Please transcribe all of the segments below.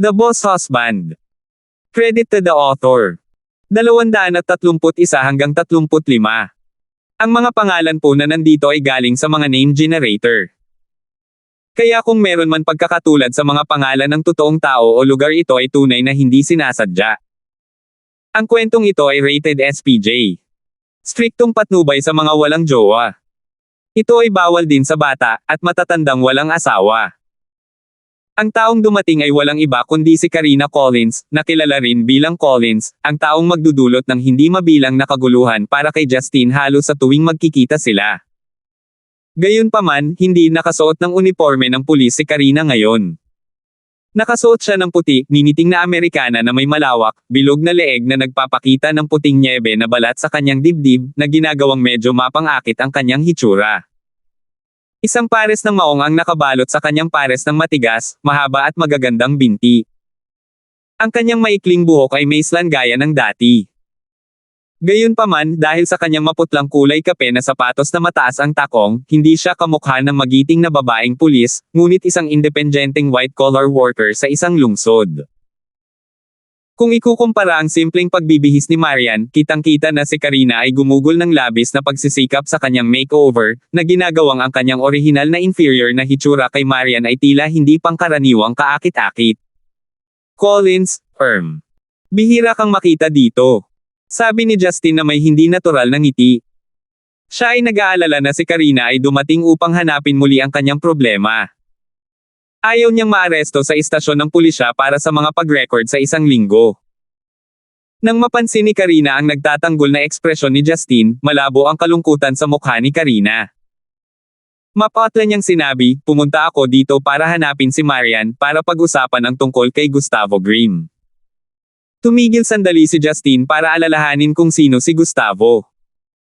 The Boss Husband. Credit to the author. 231 hanggang 35. Ang mga pangalan po na nandito ay galing sa mga name generator. Kaya kung meron man pagkakatulad sa mga pangalan ng totoong tao o lugar, ito ay tunay na hindi sinasadya. Ang kwentong ito ay rated SPJ. Striktong patnubay sa mga walang jowa. Ito ay bawal din sa bata at matatandang walang asawa. Ang taong dumating ay walang iba kundi si Karina Collins, na kilala rin bilang Collins, ang taong magdudulot ng hindi mabilang na kaguluhan para kay Justin halos sa tuwing magkikita sila. Gayunpaman, hindi nakasuot ng uniforme ng pulis si Karina ngayon. Nakasuot siya ng puti, niniting na Amerikana na may malawak, bilog na leeg na nagpapakita ng puting nyebe na balat sa kanyang dibdib, na ginagawang medyo mapang-akit ang kanyang hitsura. Isang pares ng maong ang nakabalot sa kanyang pares ng matigas, mahaba at magagandang binti. Ang kanyang maikling buhok ay maislan gaya ng dati. Gayunpaman, dahil sa kanyang maputlang kulay kape na sapatos na mataas ang takong, hindi siya kamukha ng magiting na babaeng pulis, ngunit isang independenteng white-collar worker sa isang lungsod. Kung ikukumpara ang simpleng pagbibihis ni Marian, kitang-kita na si Karina ay gumugol ng labis na pagsisikap sa kanyang makeover, na ginagawang ang kanyang orihinal na inferior na hitsura kay Marian ay tila hindi pangkaraniwang kaakit-akit. Collins, bihira kang makita dito. Sabi ni Justin na may hindi natural na ngiti. Siya ay nag-aalala na si Karina ay dumating upang hanapin muli ang kanyang problema. Ayaw niyang maaresto sa istasyon ng pulisya para sa mga pag-record sa isang linggo. Nang mapansin ni Karina ang nagtatanggol na ekspresyon ni Justin, malabo ang kalungkutan sa mukha ni Karina. Mapatla niyang sinabi, pumunta ako dito para hanapin si Marian para pag-usapan ang tungkol kay Gustavo Grimm. Tumigil sandali si Justin para alalahanin kung sino si Gustavo.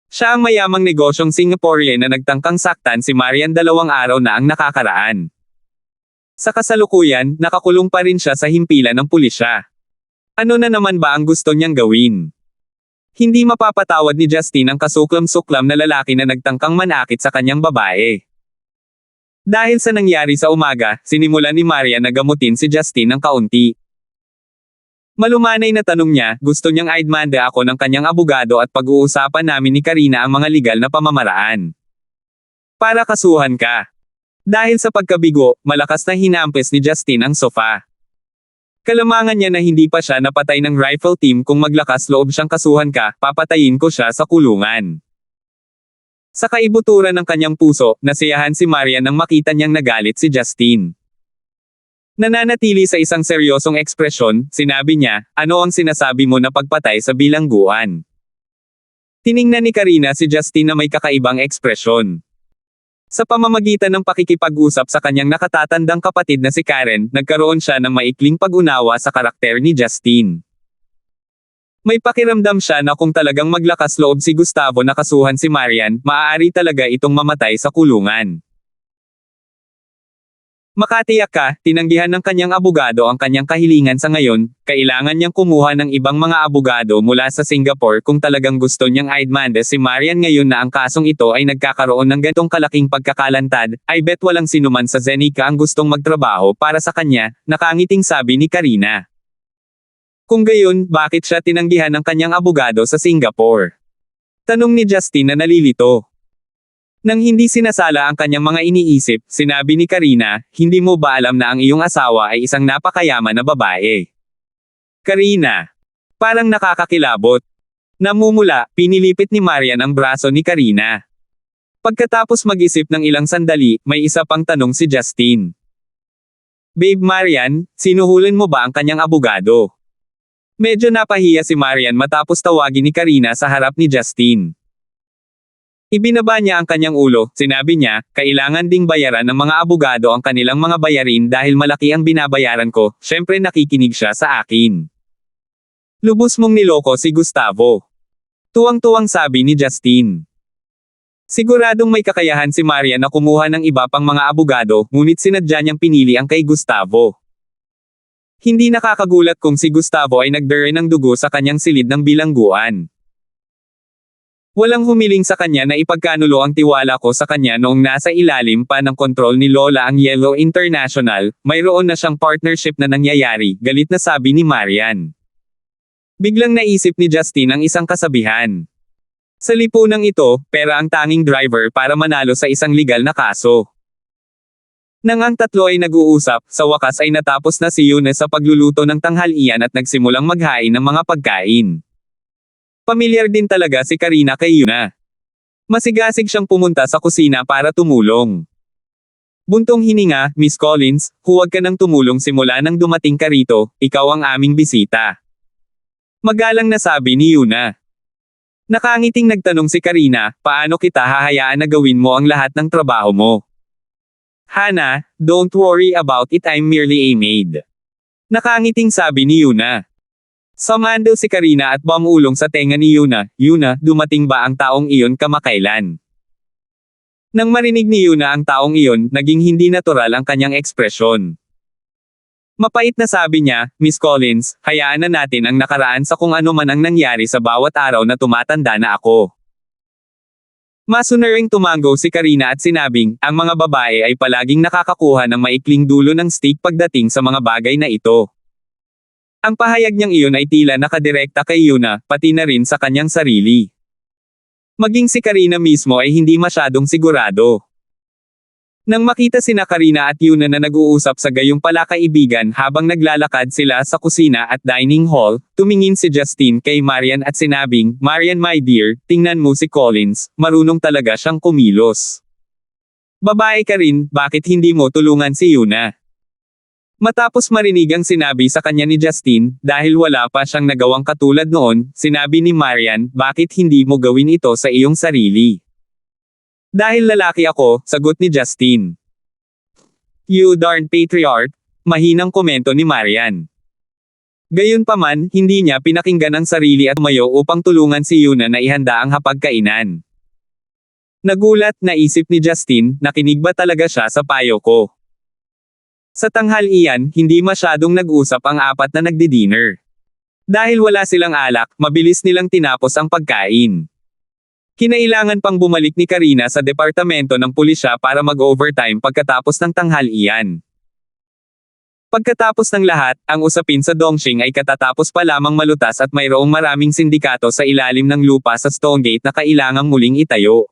Siya ang mayamang negosyong Singaporean na nagtangkang saktan si Marian 2 araw na ang nakakaraan. Sa kasalukuyan, nakakulong pa rin siya sa himpilan ng pulisya. Ano na naman ba ang gusto niyang gawin? Hindi mapapatawad ni Justin ang kasuklam-suklam na lalaki na nagtangkang manakit sa kanyang babae. Dahil sa nangyari sa umaga, sinimulan ni Marian na gamutin si Justin ng kaunti. Malumanay na tanong niya, gusto niyang aidmanda ako ng kanyang abogado at pag-uusapan namin ni Karina ang mga legal na pamamaraan. Para kasuhan ka. Dahil sa pagkabigo, malakas na hinampes ni Justin ang sofa. Kalamangan niya na hindi pa siya napatay ng rifle team, kung maglakas loob siyang kasuhan ka, papatayin ko siya sa kulungan. Sa kaibuturan ng kanyang puso, nasiyahan si Marian nang makita niyang nagalit si Justin. Nananatili sa isang seryosong ekspresyon, sinabi niya, ano ang sinasabi mo na pagpatay sa bilangguan? Tiningnan ni Karina si Justin na may kakaibang ekspresyon. Sa pamamagitan ng pakikipag-usap sa kanyang nakatatandang kapatid na si Karen, nagkaroon siya ng maikling pag-unawa sa karakter ni Justin. May pakiramdam siya na kung talagang maglakas loob si Gustavo na kasuhan si Marian, maaari talaga itong mamatay sa kulungan. Makatiyak ka, tinanggihan ng kanyang abogado ang kanyang kahilingan sa ngayon, kailangan niyang kumuha ng ibang mga abogado mula sa Singapore kung talagang gusto niyang aidmanda si Marian ngayon na ang kasong ito ay nagkakaroon ng ganitong kalaking pagkakalantad, I bet walang sinuman sa Zenica ang gustong magtrabaho para sa kanya, nakangiting sabi ni Karina. Kung gayon, bakit siya tinanggihan ng kanyang abogado sa Singapore? Tanong ni Justin na nalilito. Nang hindi sinasala ang kanyang mga iniisip, sinabi ni Karina, hindi mo ba alam na ang iyong asawa ay isang napakayaman na babae? Karina. Parang nakakakilabot. Namumula, pinilipit ni Marian ang braso ni Karina. Pagkatapos mag-isip ng ilang sandali, may isa pang tanong si Justin. Babe Marian, sinuhulin mo ba ang kanyang abogado? Medyo napahiya si Marian matapos tawagin ni Karina sa harap ni Justin. Ibinaba niya ang kanyang ulo, sinabi niya, kailangan ding bayaran ng mga abogado ang kanilang mga bayarin dahil malaki ang binabayaran ko, syempre nakikinig siya sa akin. Lubos mong niloko si Gustavo. Tuwang-tuwang sabi ni Justin. Siguradong may kakayahan si Marian na kumuha ng iba pang mga abogado, ngunit sinadya niyang pinili ang kay Gustavo. Hindi nakakagulat kung si Gustavo ay nagdere ng dugo sa kanyang silid ng bilangguan. Walang humiling sa kanya na ipagkanulo ang tiwala ko sa kanya noong nasa ilalim pa ng kontrol ni Lola ang Yellow International, mayroon na siyang partnership na nangyayari, galit na sabi ni Marian. Biglang naisip ni Justin ang isang kasabihan. Sa lipunang ito, pera ang tanging driver para manalo sa isang legal na kaso. Nang ang tatlo ay nag-uusap, sa wakas ay natapos na si Yuna sa pagluluto ng tanghalian at nagsimulang maghain ng mga pagkain. Pamilyar din talaga si Karina kay Yuna. Masigasig siyang pumunta sa kusina para tumulong. Buntong hininga, Miss Collins, huwag ka nang tumulong simula nang dumating ka rito, ikaw ang aming bisita. Magalang na sabi ni Yuna. Nakangiting nagtanong si Karina, paano kita hahayaan na gawin mo ang lahat ng trabaho mo? Hana, don't worry about it, I'm merely a maid. Nakangiting sabi ni Yuna. Sumando si Karina at bumulong sa tenga ni Yuna, Yuna, dumating ba ang taong iyon kamakailan? Nang marinig ni Yuna ang taong iyon, naging hindi natural ang kanyang ekspresyon. Mapait na sabi niya, Miss Collins, hayaan na natin ang nakaraan sa kung ano man ang nangyari sa bawat araw na tumatanda na ako. Masunuring tumango si Karina at sinabing, ang mga babae ay palaging nakakakuha ng maikling dulo ng stick pagdating sa mga bagay na ito. Ang pahayag niyang iyon ay tila nakadirekta kay Yuna, pati na rin sa kanyang sarili. Maging si Karina mismo ay hindi masyadong sigurado. Nang makita sina Karina at Yuna na nag-uusap sa gayong palakaibigan habang naglalakad sila sa kusina at dining hall, tumingin si Justin kay Marian at sinabing, Marian my dear, tingnan mo si Collins, marunong talaga siyang kumilos. Babae ka rin, bakit hindi mo tulungan si Yuna? Matapos marinig ang sinabi sa kanya ni Justin, dahil wala pa siyang nagawang katulad noon, sinabi ni Marian, bakit hindi mo gawin ito sa iyong sarili? Dahil lalaki ako, sagot ni Justin. You darn patriarch, mahinang komento ni Marian. Gayunpaman, hindi niya pinakinggan ang sarili at tumayo upang tulungan si Yuna na ihanda ang hapagkainan. Nagulat, naisip ni Justin, nakinig ba talaga siya sa payo ko? Sa tanghalian, hindi masyadong nag-usap ang apat na nagdi-dinner. Dahil wala silang alak, mabilis nilang tinapos ang pagkain. Kinailangan pang bumalik ni Karina sa departamento ng pulisya para mag-overtime pagkatapos ng tanghalian. Pagkatapos ng lahat, ang usapin sa Dongxing ay katatapos pa lamang malutas at mayroong maraming sindikato sa ilalim ng lupa sa Stonegate na kailangang muling itayo.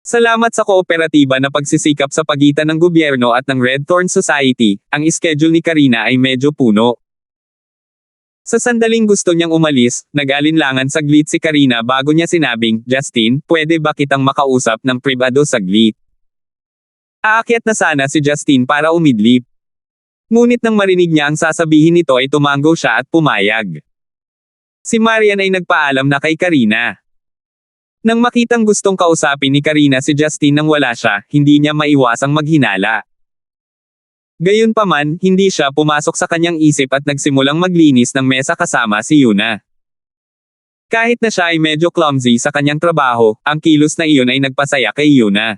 Salamat sa kooperatiba na pagsisikap sa pagitan ng gobyerno at ng Red Thorn Society, ang schedule ni Karina ay medyo puno. Sa sandaling gusto niyang umalis, nag-alinlangan saglit si Karina bago niya sinabing, Justin, pwede ba kitang makausap ng pribado saglit? Aakyat na sana si Justin para umidlip. Ngunit nang marinig niya ang sasabihin nito ay tumango siya at pumayag. Si Marian ay nagpaalam na kay Karina. Nang makitang gustong kausapin ni Karina si Justin nang wala siya, hindi niya maiwasang maghinala. Gayunpaman, hindi siya pumasok sa kanyang isip at nagsimulang maglinis ng mesa kasama si Yuna. Kahit na siya ay medyo clumsy sa kanyang trabaho, ang kilos na iyon ay nagpasaya kay Yuna.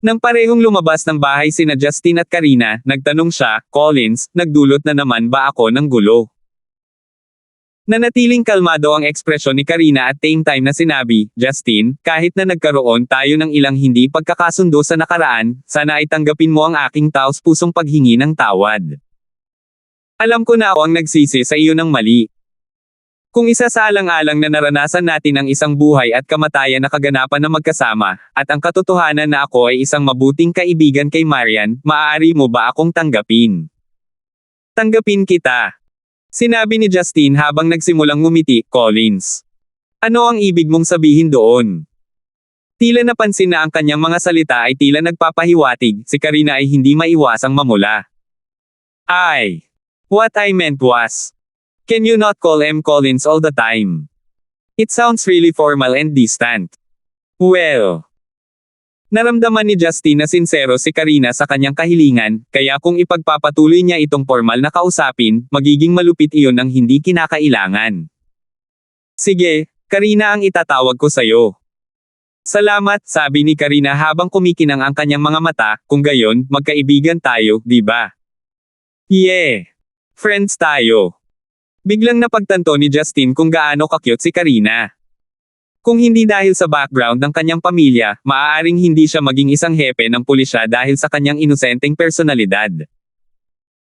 Nang parehong lumabas ng bahay sina Justin at Karina, nagtanong siya, Collins, nagdulot na naman ba ako ng gulo? Nanatiling kalmado ang ekspresyon ni Karina at same time na sinabi, Justin, kahit na nagkaroon tayo ng ilang hindi pagkakasundo sa nakaraan, sana ay tanggapin mo ang aking taos-pusong paghingi ng tawad. Alam ko na ako ang nagsisi sa iyo ng mali. Kung isa sa alang-alang na naranasan natin ang isang buhay at kamatayan na kaganapan na magkasama, at ang katotohanan na ako ay isang mabuting kaibigan kay Marian, maaari mo ba akong tanggapin? Tanggapin kita. Sinabi ni Justin habang nagsimulang ngumiti, Collins. Ano ang ibig mong sabihin doon? Tila napansin na ang kanyang mga salita ay tila nagpapahiwatig, si Karina ay hindi maiwasang mamula. What I meant was, can you not call M. Collins all the time? It sounds really formal and distant. Well, naramdaman ni Justin na sinsero si Karina sa kanyang kahilingan, kaya kung ipagpapatuloy niya itong formal na kausapin, magiging malupit iyon ng hindi kinakailangan. Sige, Karina ang itatawag ko sayo. Salamat, sabi ni Karina habang kumikinang ang kanyang mga mata, kung gayon, magkaibigan tayo, di ba? Yeah! Friends tayo. Biglang napagtanto ni Justin kung gaano ka-cute si Karina. Kung hindi dahil sa background ng kanyang pamilya, maaaring hindi siya maging isang hepe ng pulisya dahil sa kanyang inosenteng personalidad.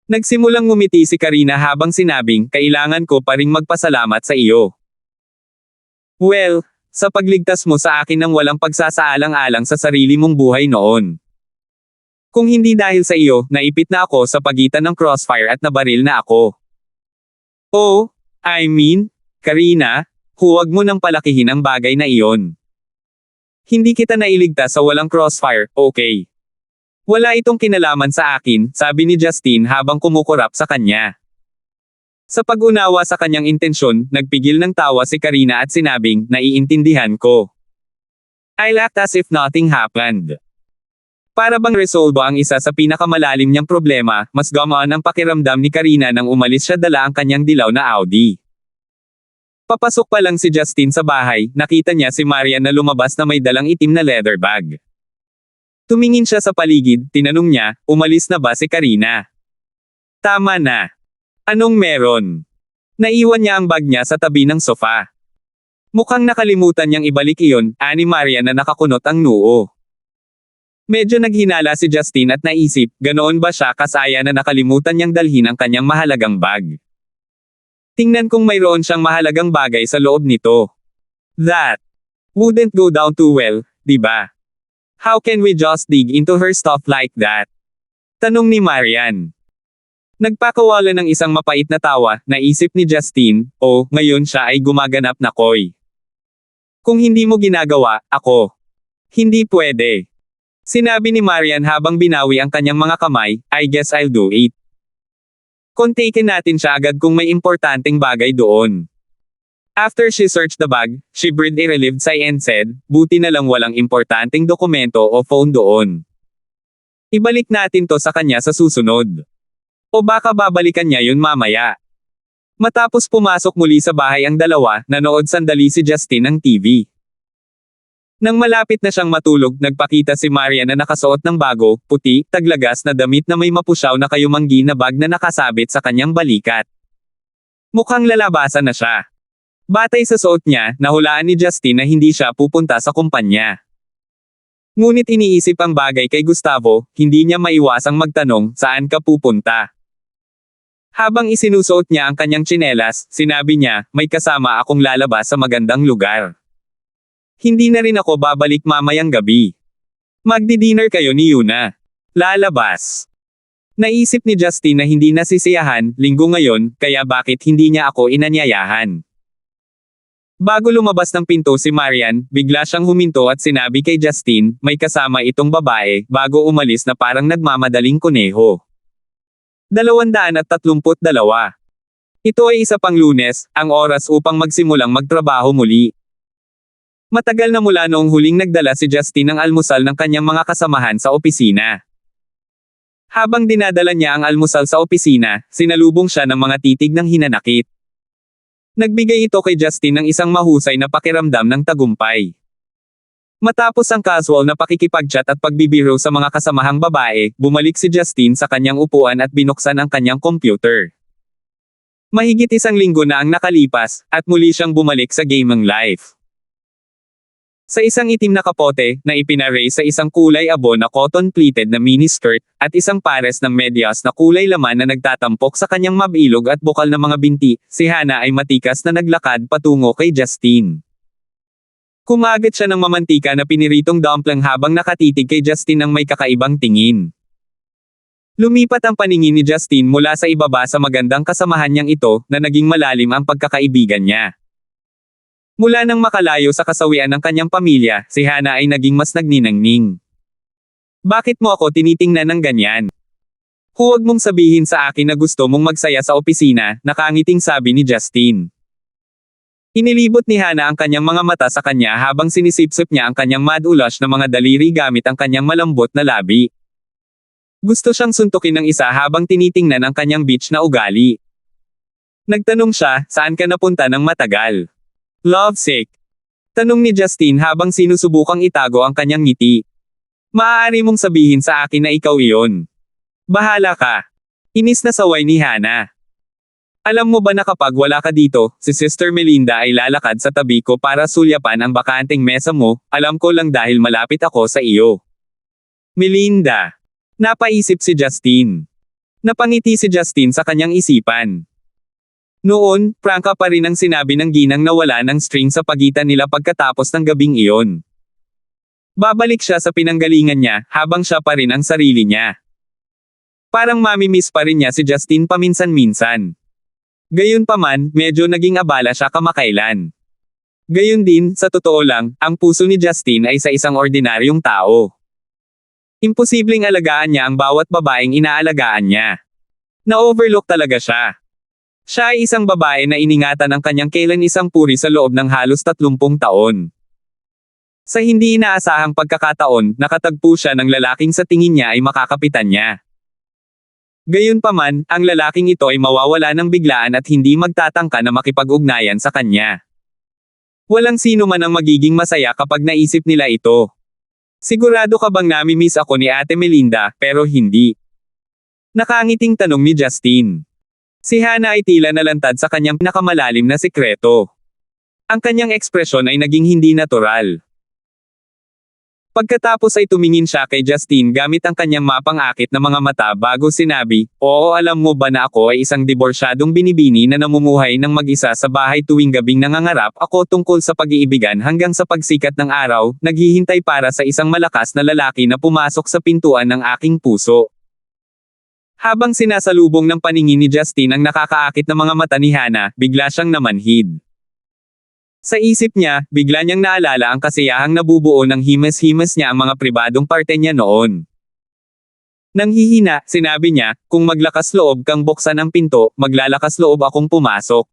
Nagsimulang ngumiti si Karina habang sinabing, kailangan ko pa ring magpasalamat sa iyo. Well, sa pagligtas mo sa akin ng walang pagsasaalang-alang sa sarili mong buhay noon. Kung hindi dahil sa iyo, naipit na ako sa pagitan ng crossfire at nabaril na ako. Oh, I mean, Karina, huwag mo nang palakihin ang bagay na iyon. Hindi kita nailigtas sa walang crossfire, okay? Wala itong kinalaman sa akin, sabi ni Justine habang kumukurap sa kanya. Sa pag-unawa sa kanyang intensyon, nagpigil ng tawa si Karina at sinabing, naiintindihan ko. I laughed as if nothing happened. Para bang resolbo ang isa sa pinakamalalim niyang problema, mas gumaan ang pakiramdam ni Karina nang umalis siya dala ang kanyang dilaw na Audi. Papasok pa lang si Justine sa bahay, nakita niya si Marian na lumabas na may dalang itim na leather bag. Tumingin siya sa paligid, tinanong niya, umalis na ba si Karina? Tama na. Anong meron? Naiwan niya ang bag niya sa tabi ng sofa. Mukhang nakalimutan niyang ibalik iyon, ani Marian na nakakunot ang noo. Medyo naghinala si Justine at naisip, ganoon ba siya kasaya na nakalimutan niyang dalhin ang kanyang mahalagang bag? Tingnan kung mayroon siyang mahalagang bagay sa loob nito. That wouldn't go down too well, di ba? How can we just dig into her stuff like that? Tanong ni Marian. Nagpakawala ng isang mapait na tawa, naisip ni Justine, oh, ngayon siya ay gumaganap na coy. Kung hindi mo ginagawa, ako. Hindi pwede. Sinabi ni Marian habang binawi ang kanyang mga kamay, I guess I'll do it. Kontakin natin siya agad kung may importanteng bagay doon. After she searched the bag, she breathed a relieved sigh and said, buti na lang walang importanteng dokumento o phone doon. Ibalik natin to sa kanya sa susunod. O baka babalikan niya yun mamaya. Matapos pumasok muli sa bahay ang dalawa, nanood sandali si Justine ng TV. Nang malapit na siyang matulog, nagpakita si Marian na nakasuot ng bago, puti, taglagas na damit na may mapusyaw na kayumanggi na bag na nakasabit sa kanyang balikat. Mukhang lalabasan na siya. Batay sa suot niya, nahulaan ni Justine na hindi siya pupunta sa kumpanya. Ngunit iniisip ang bagay kay Gustavo, hindi niya maiwasang magtanong, saan ka pupunta? Habang isinusuot niya ang kanyang tsinelas, sinabi niya, may kasama akong lalabas sa magandang lugar. Hindi na rin ako babalik mamayang gabi. Magdi-dinner kayo ni Yuna. Lalabas. Naisip ni Justine na hindi nasisiyahan, linggo ngayon, kaya bakit hindi niya ako inanyayahan. Bago lumabas ng pinto si Marian, bigla siyang huminto at sinabi kay Justine, may kasama itong babae, bago umalis na parang nagmamadaling kuneho. 232. Ito ay isa pang Lunes, ang oras upang magsimulang magtrabaho muli. Matagal na mula noong huling nagdala si Justine ng almusal ng kanyang mga kasamahan sa opisina. Habang dinadala niya ang almusal sa opisina, sinalubong siya ng mga titig ng hinanakit. Nagbigay ito kay Justine ng isang mahusay na pakiramdam ng tagumpay. Matapos ang casual na pakikipag-chat at pagbibiro sa mga kasamahang babae, bumalik si Justine sa kanyang upuan at binuksan ang kanyang computer. Mahigit 1 linggo na ang nakalipas, at muli siyang bumalik sa gaming life. Sa isang itim na kapote, na ipinarray sa isang kulay abo na cotton-pleated na miniskirt, at isang pares ng medyas na kulay laman na nagtatampok sa kanyang mabilog at bukal na mga binti, si Hana ay matikas na naglakad patungo kay Justine. Kumagat siya ng mamantika na piniritong dumpling habang nakatitig kay Justine ng may kakaibang tingin. Lumipat ang paningin ni Justine mula sa ibaba sa magandang kasamahan niyang ito, na naging malalim ang pagkakaibigan niya. Mula nang makalayo sa kasawian ng kanyang pamilya, si Hana ay naging mas nagniningning. Bakit mo ako tinitingnan ng ganyan? Huwag mong sabihin sa akin na gusto mong magsaya sa opisina, nakangiting sabi ni Justine. Inilibot ni Hana ang kanyang mga mata sa kanya habang sinisipsip niya ang kanyang mad-ulash na mga daliri gamit ang kanyang malambot na labi. Gusto siyang suntukin ng isa habang tinitingnan ang kanyang bitch na ugali. Nagtanong siya, saan ka napunta ng matagal? Lovesick. Tanong ni Justine habang sinusubukang itago ang kanyang ngiti. Maaari mong sabihin sa akin na ikaw iyon. Bahala ka. Inis na saway ni Hana. Alam mo ba na kapag wala ka dito, si Sister Melinda ay lalakad sa tabi ko para sulyapan ang bakanteng mesa mo, alam ko lang dahil malapit ako sa iyo. Melinda. Napaisip si Justin. Napangiti si Justin sa kanyang isipan. Noon, prangka pa rin ang sinabi ng ginang na wala ng string sa pagitan nila pagkatapos ng gabing iyon. Babalik siya sa pinanggalingan niya, habang siya pa rin ang sarili niya. Parang mamimiss pa rin niya si Justin paminsan-minsan. Gayunpaman, medyo naging abala siya kamakailan. Gayun din, sa totoo lang, ang puso ni Justin ay sa isang ordinaryong tao. Imposibleng alagaan niya ang bawat babaeng inaalagaan niya. Na-overlook talaga siya. Siya ay isang babae na iningatan ng kanyang kailan isang puri sa loob ng halos 30 taon. Sa hindi inaasahang pagkakataon, nakatagpo siya ng lalaking sa tingin niya ay makakapitan niya. Gayunpaman, ang lalaking ito ay mawawala ng biglaan at hindi magtatangka na makipag-ugnayan sa kanya. Walang sino man ang magiging masaya kapag naisip nila ito. Sigurado ka bang namimiss ako ni Ate Melinda, pero hindi? Nakangiting tanong ni Justin. Si Hana ay tila nalantad sa kanyang pinakamalalim na sikreto. Ang kanyang ekspresyon ay naging hindi natural. Pagkatapos ay tumingin siya kay Justin gamit ang kanyang mapang-akit na mga mata bago sinabi, "Oo, alam mo ba na ako ay isang diborsyadong binibini na namumuhay ng mag-isa sa bahay tuwing gabing nangangarap ako tungkol sa pag-iibigan hanggang sa pagsikat ng araw, naghihintay para sa isang malakas na lalaki na pumasok sa pintuan ng aking puso." Habang sinasalubong ng paningin ni Justin ang nakakaakit na mga mata ni Hana, bigla siyang namanhid. Sa isip niya, bigla niyang naalala ang kasiyahang nabubuo ng himas-himas niya ang mga pribadong parte niya noon. Nang hihina, sinabi niya, "Kung maglakas loob kang buksan ang pinto, maglalakas loob akong pumasok."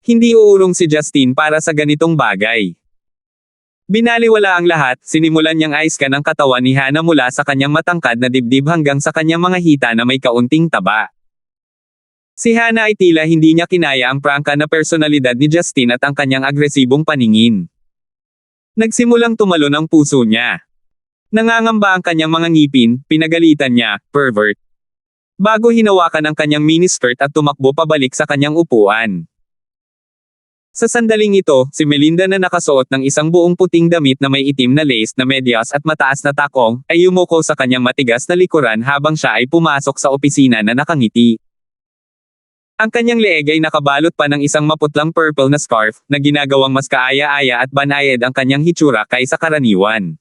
Hindi uurong si Justin para sa ganitong bagay. Binaliwala ang lahat, sinimulan niyang aiskan ang katawan ni Hana mula sa kanyang matangkad na dibdib hanggang sa kanyang mga hita na may kaunting taba. Si Hana ay tila hindi niya kinaya ang prangka na personalidad ni Justin at ang kanyang agresibong paningin. Nagsimulang tumalon ang puso niya. Nangangamba ang kanyang mga ngipin, pinagalitan niya, "Pervert." Bago hinawakan ang kanyang miniskirt at tumakbo pabalik sa kanyang upuan. Sa sandaling ito, si Melinda na nakasuot ng isang buong puting damit na may itim na lace na medyas at mataas na takong, ay yumuko sa kanyang matigas na likuran habang siya ay pumasok sa opisina na nakangiti. Ang kanyang leeg ay nakabalot pa ng isang maputlang purple na scarf, na ginagawang mas kaaya-aya at banayad ang kanyang hitsura kaysa karaniwan.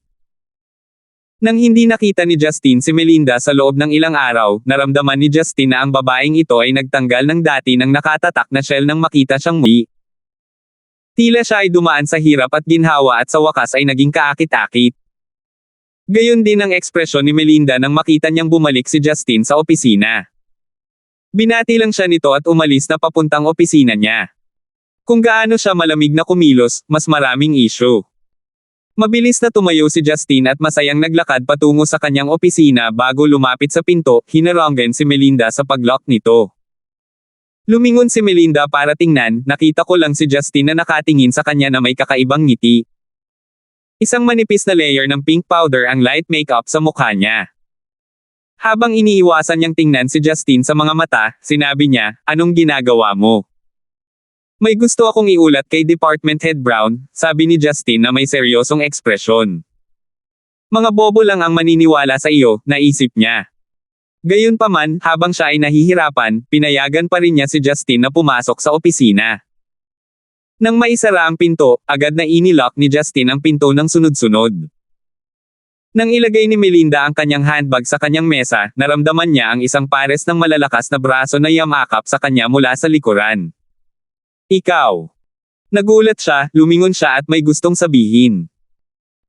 Nang hindi nakita ni Justin si Melinda sa loob ng ilang araw, naramdaman ni Justin na ang babaeng ito ay nagtanggal ng dati ng nakatatak na shell nang makita siyang muli. Tila siya ay dumaan sa hirap at ginhawa at sa wakas ay naging kaakit-akit. Gayon din ang ekspresyon ni Melinda nang makita niyang bumalik si Justin sa opisina. Binati lang siya nito at umalis na papuntang opisina niya. Kung gaano siya malamig na kumilos, mas maraming issue. Mabilis na tumayo si Justin at masayang naglakad patungo sa kanyang opisina bago lumapit sa pinto, hinaranggan si Melinda sa paglock nito. Lumingon si Melinda para tingnan, nakita ko lang si Justin na nakatingin sa kanya na may kakaibang ngiti. Isang manipis na layer ng pink powder ang light makeup sa mukha niya. Habang iniiwasan niyang tingnan si Justin sa mga mata, sinabi niya, "Anong ginagawa mo?" "May gusto akong iulat kay Department Head Brown," sabi ni Justin na may seryosong ekspresyon. "Mga bobo lang ang maniniwala sa iyo," naisip niya. Gayunpaman, habang siya ay nahihirapan, pinayagan pa rin niya si Justin na pumasok sa opisina. Nang maisara ang pinto, agad na inilock ni Justin ang pinto ng sunod-sunod. Nang ilagay ni Melinda ang kanyang handbag sa kanyang mesa, naramdaman niya ang isang pares ng malalakas na braso na yamakap sa kanya mula sa likuran. "Ikaw." Nagulat siya, lumingon siya at may gustong sabihin.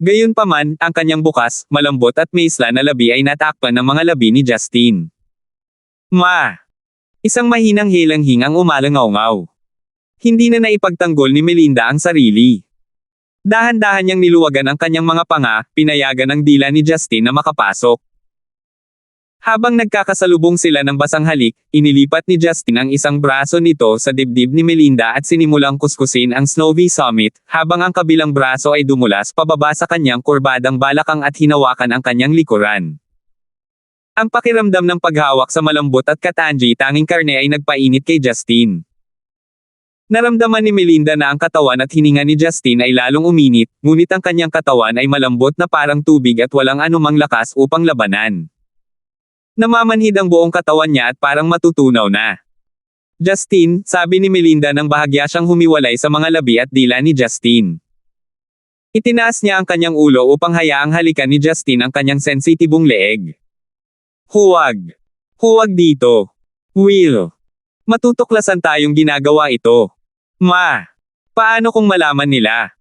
Gayunpaman, ang kanyang bukas, malambot at maisla na labi ay natakpan ng mga labi ni Justin. "Ma!" Isang mahinang hilanghing ang umalangaw-ngaw. Hindi na naipagtanggol ni Melinda ang sarili. Dahan-dahan niyang niluwagan ang kanyang mga panga, pinayagan ang dila ni Justin na makapasok. Habang nagkakasalubong sila ng basang halik, inilipat ni Justin ang isang braso nito sa dibdib ni Melinda at sinimulang kuskusin ang snowy summit, habang ang kabilang braso ay dumulas pababa sa kanyang kurbadang balakang at hinawakan ang kanyang likuran. Ang pakiramdam ng paghawak sa malambot at katanji tanging karne ay nagpainit kay Justin. Naramdaman ni Melinda na ang katawan at hininga ni Justin ay lalong uminit, ngunit ang kanyang katawan ay malambot na parang tubig at walang anumang lakas upang labanan. Namamanhid ang buong katawan niya at parang matutunaw na. Justin, sabi ni Melinda nang bahagya siyang humiwalay sa mga labi at dila ni Justin. Itinaas niya ang kanyang ulo upang hayaang halikan ni Justin ang kanyang sensitibong leeg. Huwag. Huwag dito. Will. Matutuklasan tayong ginagawa ito. Ma. Paano kung malaman nila?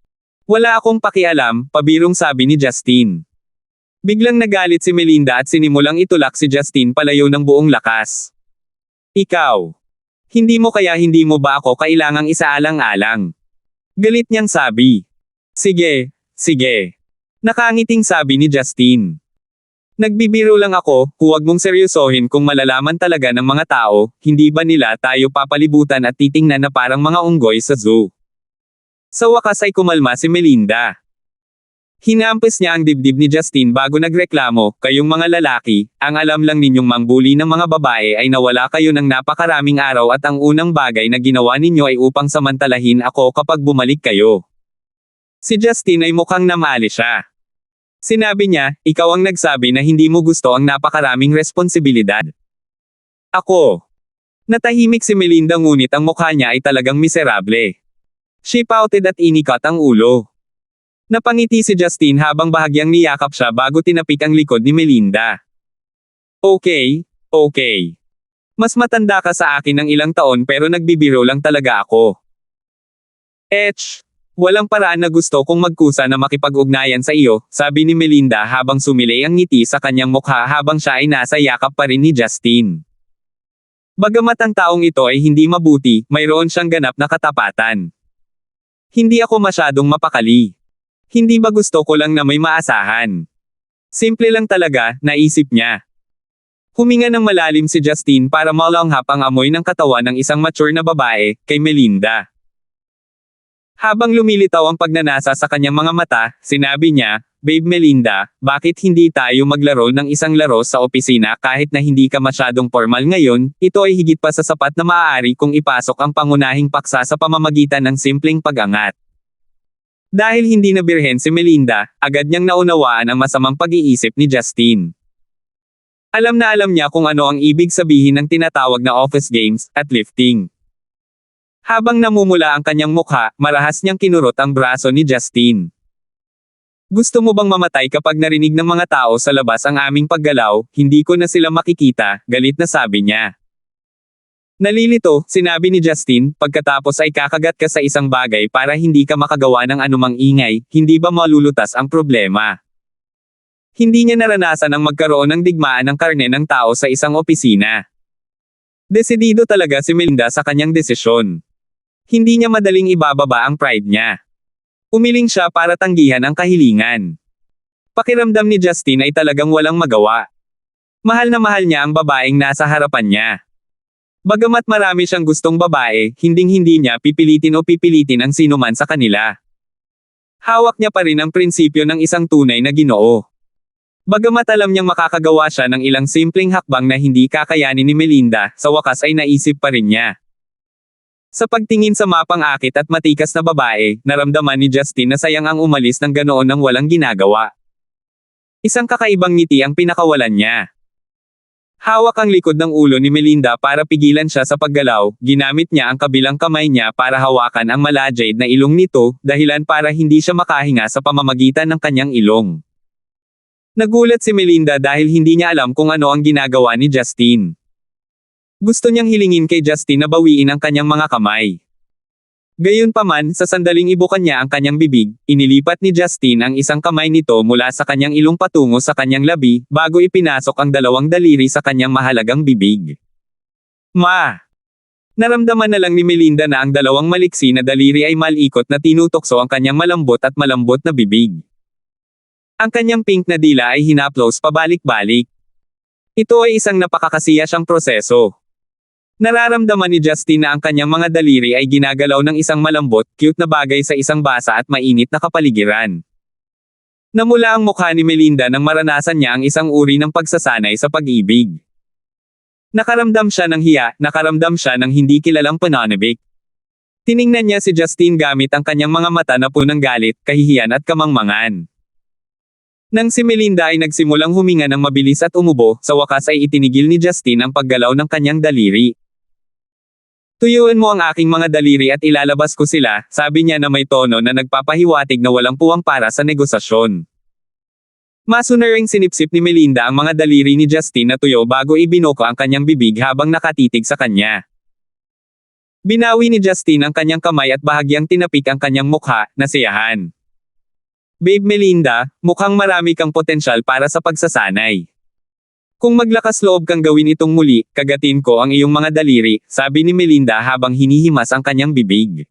Wala akong pakialam, pabirong sabi ni Justin. Biglang nagalit si Melinda at sinimulang itulak si Justin palayo ng buong lakas. Ikaw. Hindi mo ba ako kailangang isaalang-alang? Galit niyang sabi. Sige, sige. Nakangiting sabi ni Justin. Nagbibiro lang ako, huwag mong seryosohin kung malalaman talaga ng mga tao, hindi ba nila tayo papalibutan at titingnan na parang mga unggoy sa zoo. Sa wakas ay kumalma si Melinda. Hinampis niya ang dibdib ni Justin bago nagreklamo, kayong mga lalaki, ang alam lang ninyong mangbuli ng mga babae ay nawala kayo ng napakaraming araw at ang unang bagay na ginawa ninyo ay upang samantalahin ako kapag bumalik kayo. Si Justin ay mukhang namali siya. Sinabi niya, ikaw ang nagsabi na hindi mo gusto ang napakaraming responsibilidad. Ako. Natahimik si Melinda ngunit ang mukha niya ay talagang miserable. She pouted at inikat ang ulo. Napangiti si Justin habang bahagyang niyakap siya bago tinapik ang likod ni Melinda. Okay, okay. Mas matanda ka sa akin ng ilang taon pero nagbibiro lang talaga ako. Walang paraan na gusto kong magkusa na makipag-ugnayan sa iyo, sabi ni Melinda habang sumilay ang ngiti sa kanyang mukha habang siya ay nasa yakap pa rin ni Justin. Bagamat ang taong ito ay hindi mabuti, mayroon siyang ganap na katapatan. Hindi ako masyadong mapakali. Hindi ba gusto ko lang na may maasahan? Simple lang talaga, naisip niya. Huminga ng malalim si Justin para malanghap ang amoy ng katawan ng isang mature na babae, kay Melinda. Habang lumilitaw ang pagnanasa sa kanyang mga mata, sinabi niya, Babe Melinda, bakit hindi tayo maglaro ng isang laro sa opisina kahit na hindi ka masyadong formal ngayon, ito ay higit pa sa sapat na maaari kung ipasok ang pangunahing paksa sa pamamagitan ng simpleng pag-angat. Dahil hindi na birhen si Melinda, agad niyang naunawaan ang masamang pag-iisip ni Justin. Alam na alam niya kung ano ang ibig sabihin ng tinatawag na office games, at lifting. Habang namumula ang kanyang mukha, marahas niyang kinurot ang braso ni Justin. Gusto mo bang mamatay kapag narinig ng mga tao sa labas ang aming paggalaw, hindi ko na sila makikita, galit na sabi niya. Nalilito, sinabi ni Justin, pagkatapos ay kakagat ka sa isang bagay para hindi ka makagawa ng anumang ingay, hindi ba malulutas ang problema? Hindi niya naranasan ang magkaroon ng digmaan ng karne ng tao sa isang opisina. Desidido talaga si Melinda sa kanyang desisyon. Hindi niya madaling ibababa ang pride niya. Umiling siya para tanggihan ang kahilingan. Pakiramdam ni Justin ay talagang walang magawa. Mahal na mahal niya ang babaeng nasa harapan niya. Bagamat marami siyang gustong babae, hinding-hindi niya pipilitin ang sinuman sa kanila. Hawak niya pa rin ang prinsipyo ng isang tunay na Ginoo. Bagamat alam niyang makakagawa siya ng ilang simpleng hakbang na hindi kakayanin ni Melinda, sa wakas ay naisip pa rin niya. Sa pagtingin sa mapang-akit at matikas na babae, naramdaman ni Justin na sayang ang umalis ng ganoon nang walang ginagawa. Isang kakaibang ngiti ang pinakawalan niya. Hawak ang likod ng ulo ni Melinda para pigilan siya sa paggalaw, ginamit niya ang kabilang kamay niya para hawakan ang malajade na ilong nito, dahilan para hindi siya makahinga sa pamamagitan ng kanyang ilong. Nagulat si Melinda dahil hindi niya alam kung ano ang ginagawa ni Justin. Gusto niyang hilingin kay Justin na bawiin ang kanyang mga kamay. Gayunpaman, sa sandaling ibukan niya ang kanyang bibig, inilipat ni Justin ang isang kamay nito mula sa kanyang ilong patungo sa kanyang labi, bago ipinasok ang dalawang daliri sa kanyang mahalagang bibig. Ma! Naramdaman na lang ni Melinda na ang dalawang maliksi na daliri ay malikot na tinutokso ang kanyang malambot at malambot na bibig. Ang kanyang pink na dila ay hinaplos pabalik-balik. Ito ay isang napakakasiyasyang proseso. Nararamdaman ni Justin na ang kanyang mga daliri ay ginagalaw ng isang malambot, cute na bagay sa isang basa at mainit na kapaligiran. Namula ang mukha ni Melinda nang maranasan niya ang isang uri ng pagsasanay sa pag-ibig. Nakaramdam siya ng hiya, nakaramdam siya ng hindi kilalang pananabik. Tiningnan niya si Justine gamit ang kanyang mga mata na punong galit, kahihiyan at kamangmangan. Nang si Melinda ay nagsimulang huminga ng mabilis at umubo, sa wakas ay itinigil ni Justine ang paggalaw ng kanyang daliri. "Tuyuan mo ang aking mga daliri at ilalabas ko sila," sabi niya na may tono na nagpapahiwatig na walang puwang para sa negosasyon. Masunuring sinipsip ni Melinda ang mga daliri ni Justine na tuyo bago ibinuka ang kanyang bibig habang nakatitig sa kanya. Binawi ni Justine ang kanyang kamay at bahagyang tinapik ang kanyang mukha, nasiyahan. "Babe Melinda, mukhang marami kang potensyal para sa pagsasanay. Kung maglakas loob kang gawin itong muli, kagatin ko ang iyong mga daliri," sabi ni Melinda habang hinihimas ang kanyang bibig.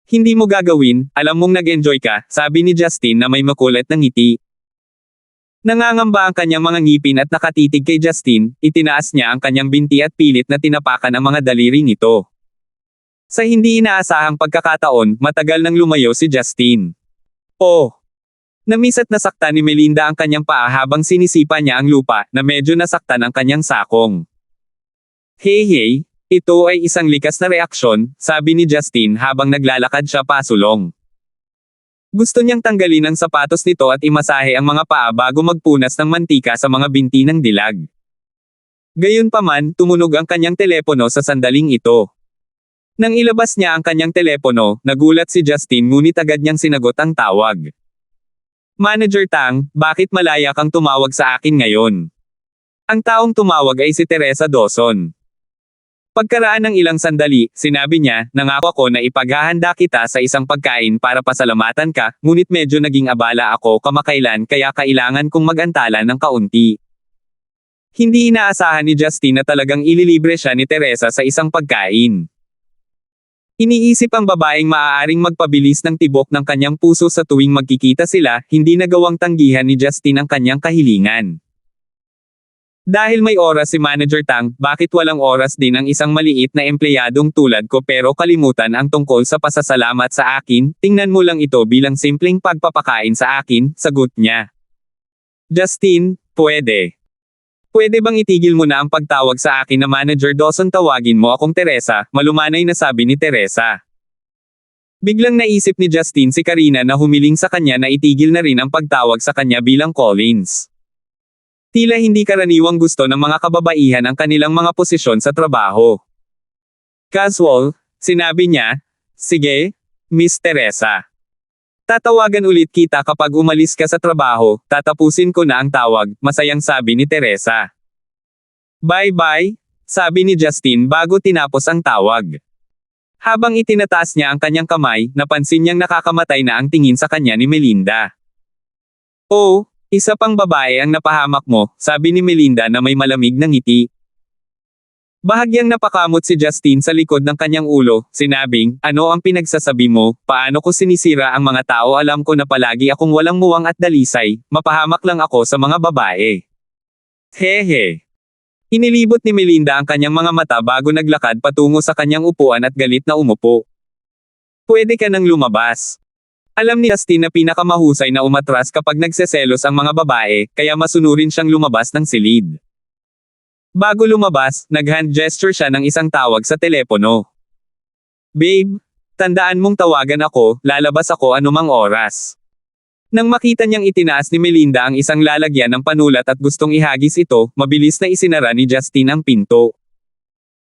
"Hindi mo gagawin, alam mong nag-enjoy ka," sabi ni Justine na may makulit na ngiti. Nangangamba ang kanyang mga ngipin at nakatitig kay Justine, itinaas niya ang kanyang binti at pilit na tinapakan ang mga daliri nito. Sa hindi inaasahang pagkakataon, matagal nang lumayo si Justine. Oh! Namiss at nasaktan ni Melinda ang kanyang paa habang sinisipa niya ang lupa, na medyo nasaktan ang kanyang sakong. "Hey, ito ay isang likas na reaksyon," sabi ni Justine habang naglalakad siya pasulong. Gusto niyang tanggalin ang sapatos nito at imasahe ang mga paa bago magpunas ng mantika sa mga binti ng dilag. Gayunpaman, tumunog ang kanyang telepono sa sandaling ito. Nang ilabas niya ang kanyang telepono, nagulat si Justine ngunit agad niyang sinagot ang tawag. "Manager Tang, bakit malaya kang tumawag sa akin ngayon?" Ang taong tumawag ay si Teresa Dawson. Pagkaraan ng ilang sandali, sinabi niya, "Nangako ako na ipaghahanda kita sa isang pagkain para pasalamatan ka, ngunit medyo naging abala ako kamakailan kaya kailangan kong mag-antala ng kaunti." Hindi inaasahan ni Justine na talagang ililibre siya ni Teresa sa isang pagkain. Iniisip ang babaeng maaaring magpabilis ng tibok ng kanyang puso sa tuwing magkikita sila, hindi nagawang tanggihan ni Justine ang kanyang kahilingan. Dahil may oras si Manager Tang, bakit walang oras din ang isang maliit na empleyadong tulad ko pero kalimutan ang tungkol sa pasasalamat sa akin, tingnan mo lang ito bilang simpleng pagpapakain sa akin, sagot niya. "Justine, pwede. Pwede bang itigil mo na ang pagtawag sa akin na Manager Dawson, tawagin mo akong Teresa," malumanay na sabi ni Teresa. Biglang naisip ni Justine si Karina na humiling sa kanya na itigil na rin ang pagtawag sa kanya bilang Collins. Tila hindi karaniwang gusto ng mga kababaihan ang kanilang mga posisyon sa trabaho. Casual, sinabi niya, "Sige, Miss Teresa. Tatawagan ulit kita kapag umalis ka sa trabaho, tatapusin ko na ang tawag," masayang sabi ni Teresa. "Bye-bye," sabi ni Justine bago tinapos ang tawag. Habang itinataas niya ang kanyang kamay, napansin niyang nakakamatay na ang tingin sa kanya ni Melinda. "Oh, isa pang babae ang napahamak mo," sabi ni Melinda na may malamig na ngiti. Bahagyang napakamot si Justine sa likod ng kanyang ulo, sinabing, "Ano ang pinagsasabi mo, paano ko sinisira ang mga tao, alam ko na palagi akong walang muwang at dalisay, mapahamak lang ako sa mga babae." Hehe. Inilibot ni Melinda ang kanyang mga mata bago naglakad patungo sa kanyang upuan at galit na umupo. "Pwede ka nang lumabas." Alam ni Justine na pinakamahusay na umatras kapag nagseselos ang mga babae, kaya masunurin siyang lumabas ng silid. Bago lumabas, nag-hand gesture siya ng isang tawag sa telepono. "Babe, tandaan mong tawagan ako, lalabas ako anumang oras." Nang makita niyang itinaas ni Melinda ang isang lalagyan ng panulat at gustong ihagis ito, mabilis na isinara ni Justine ang pinto.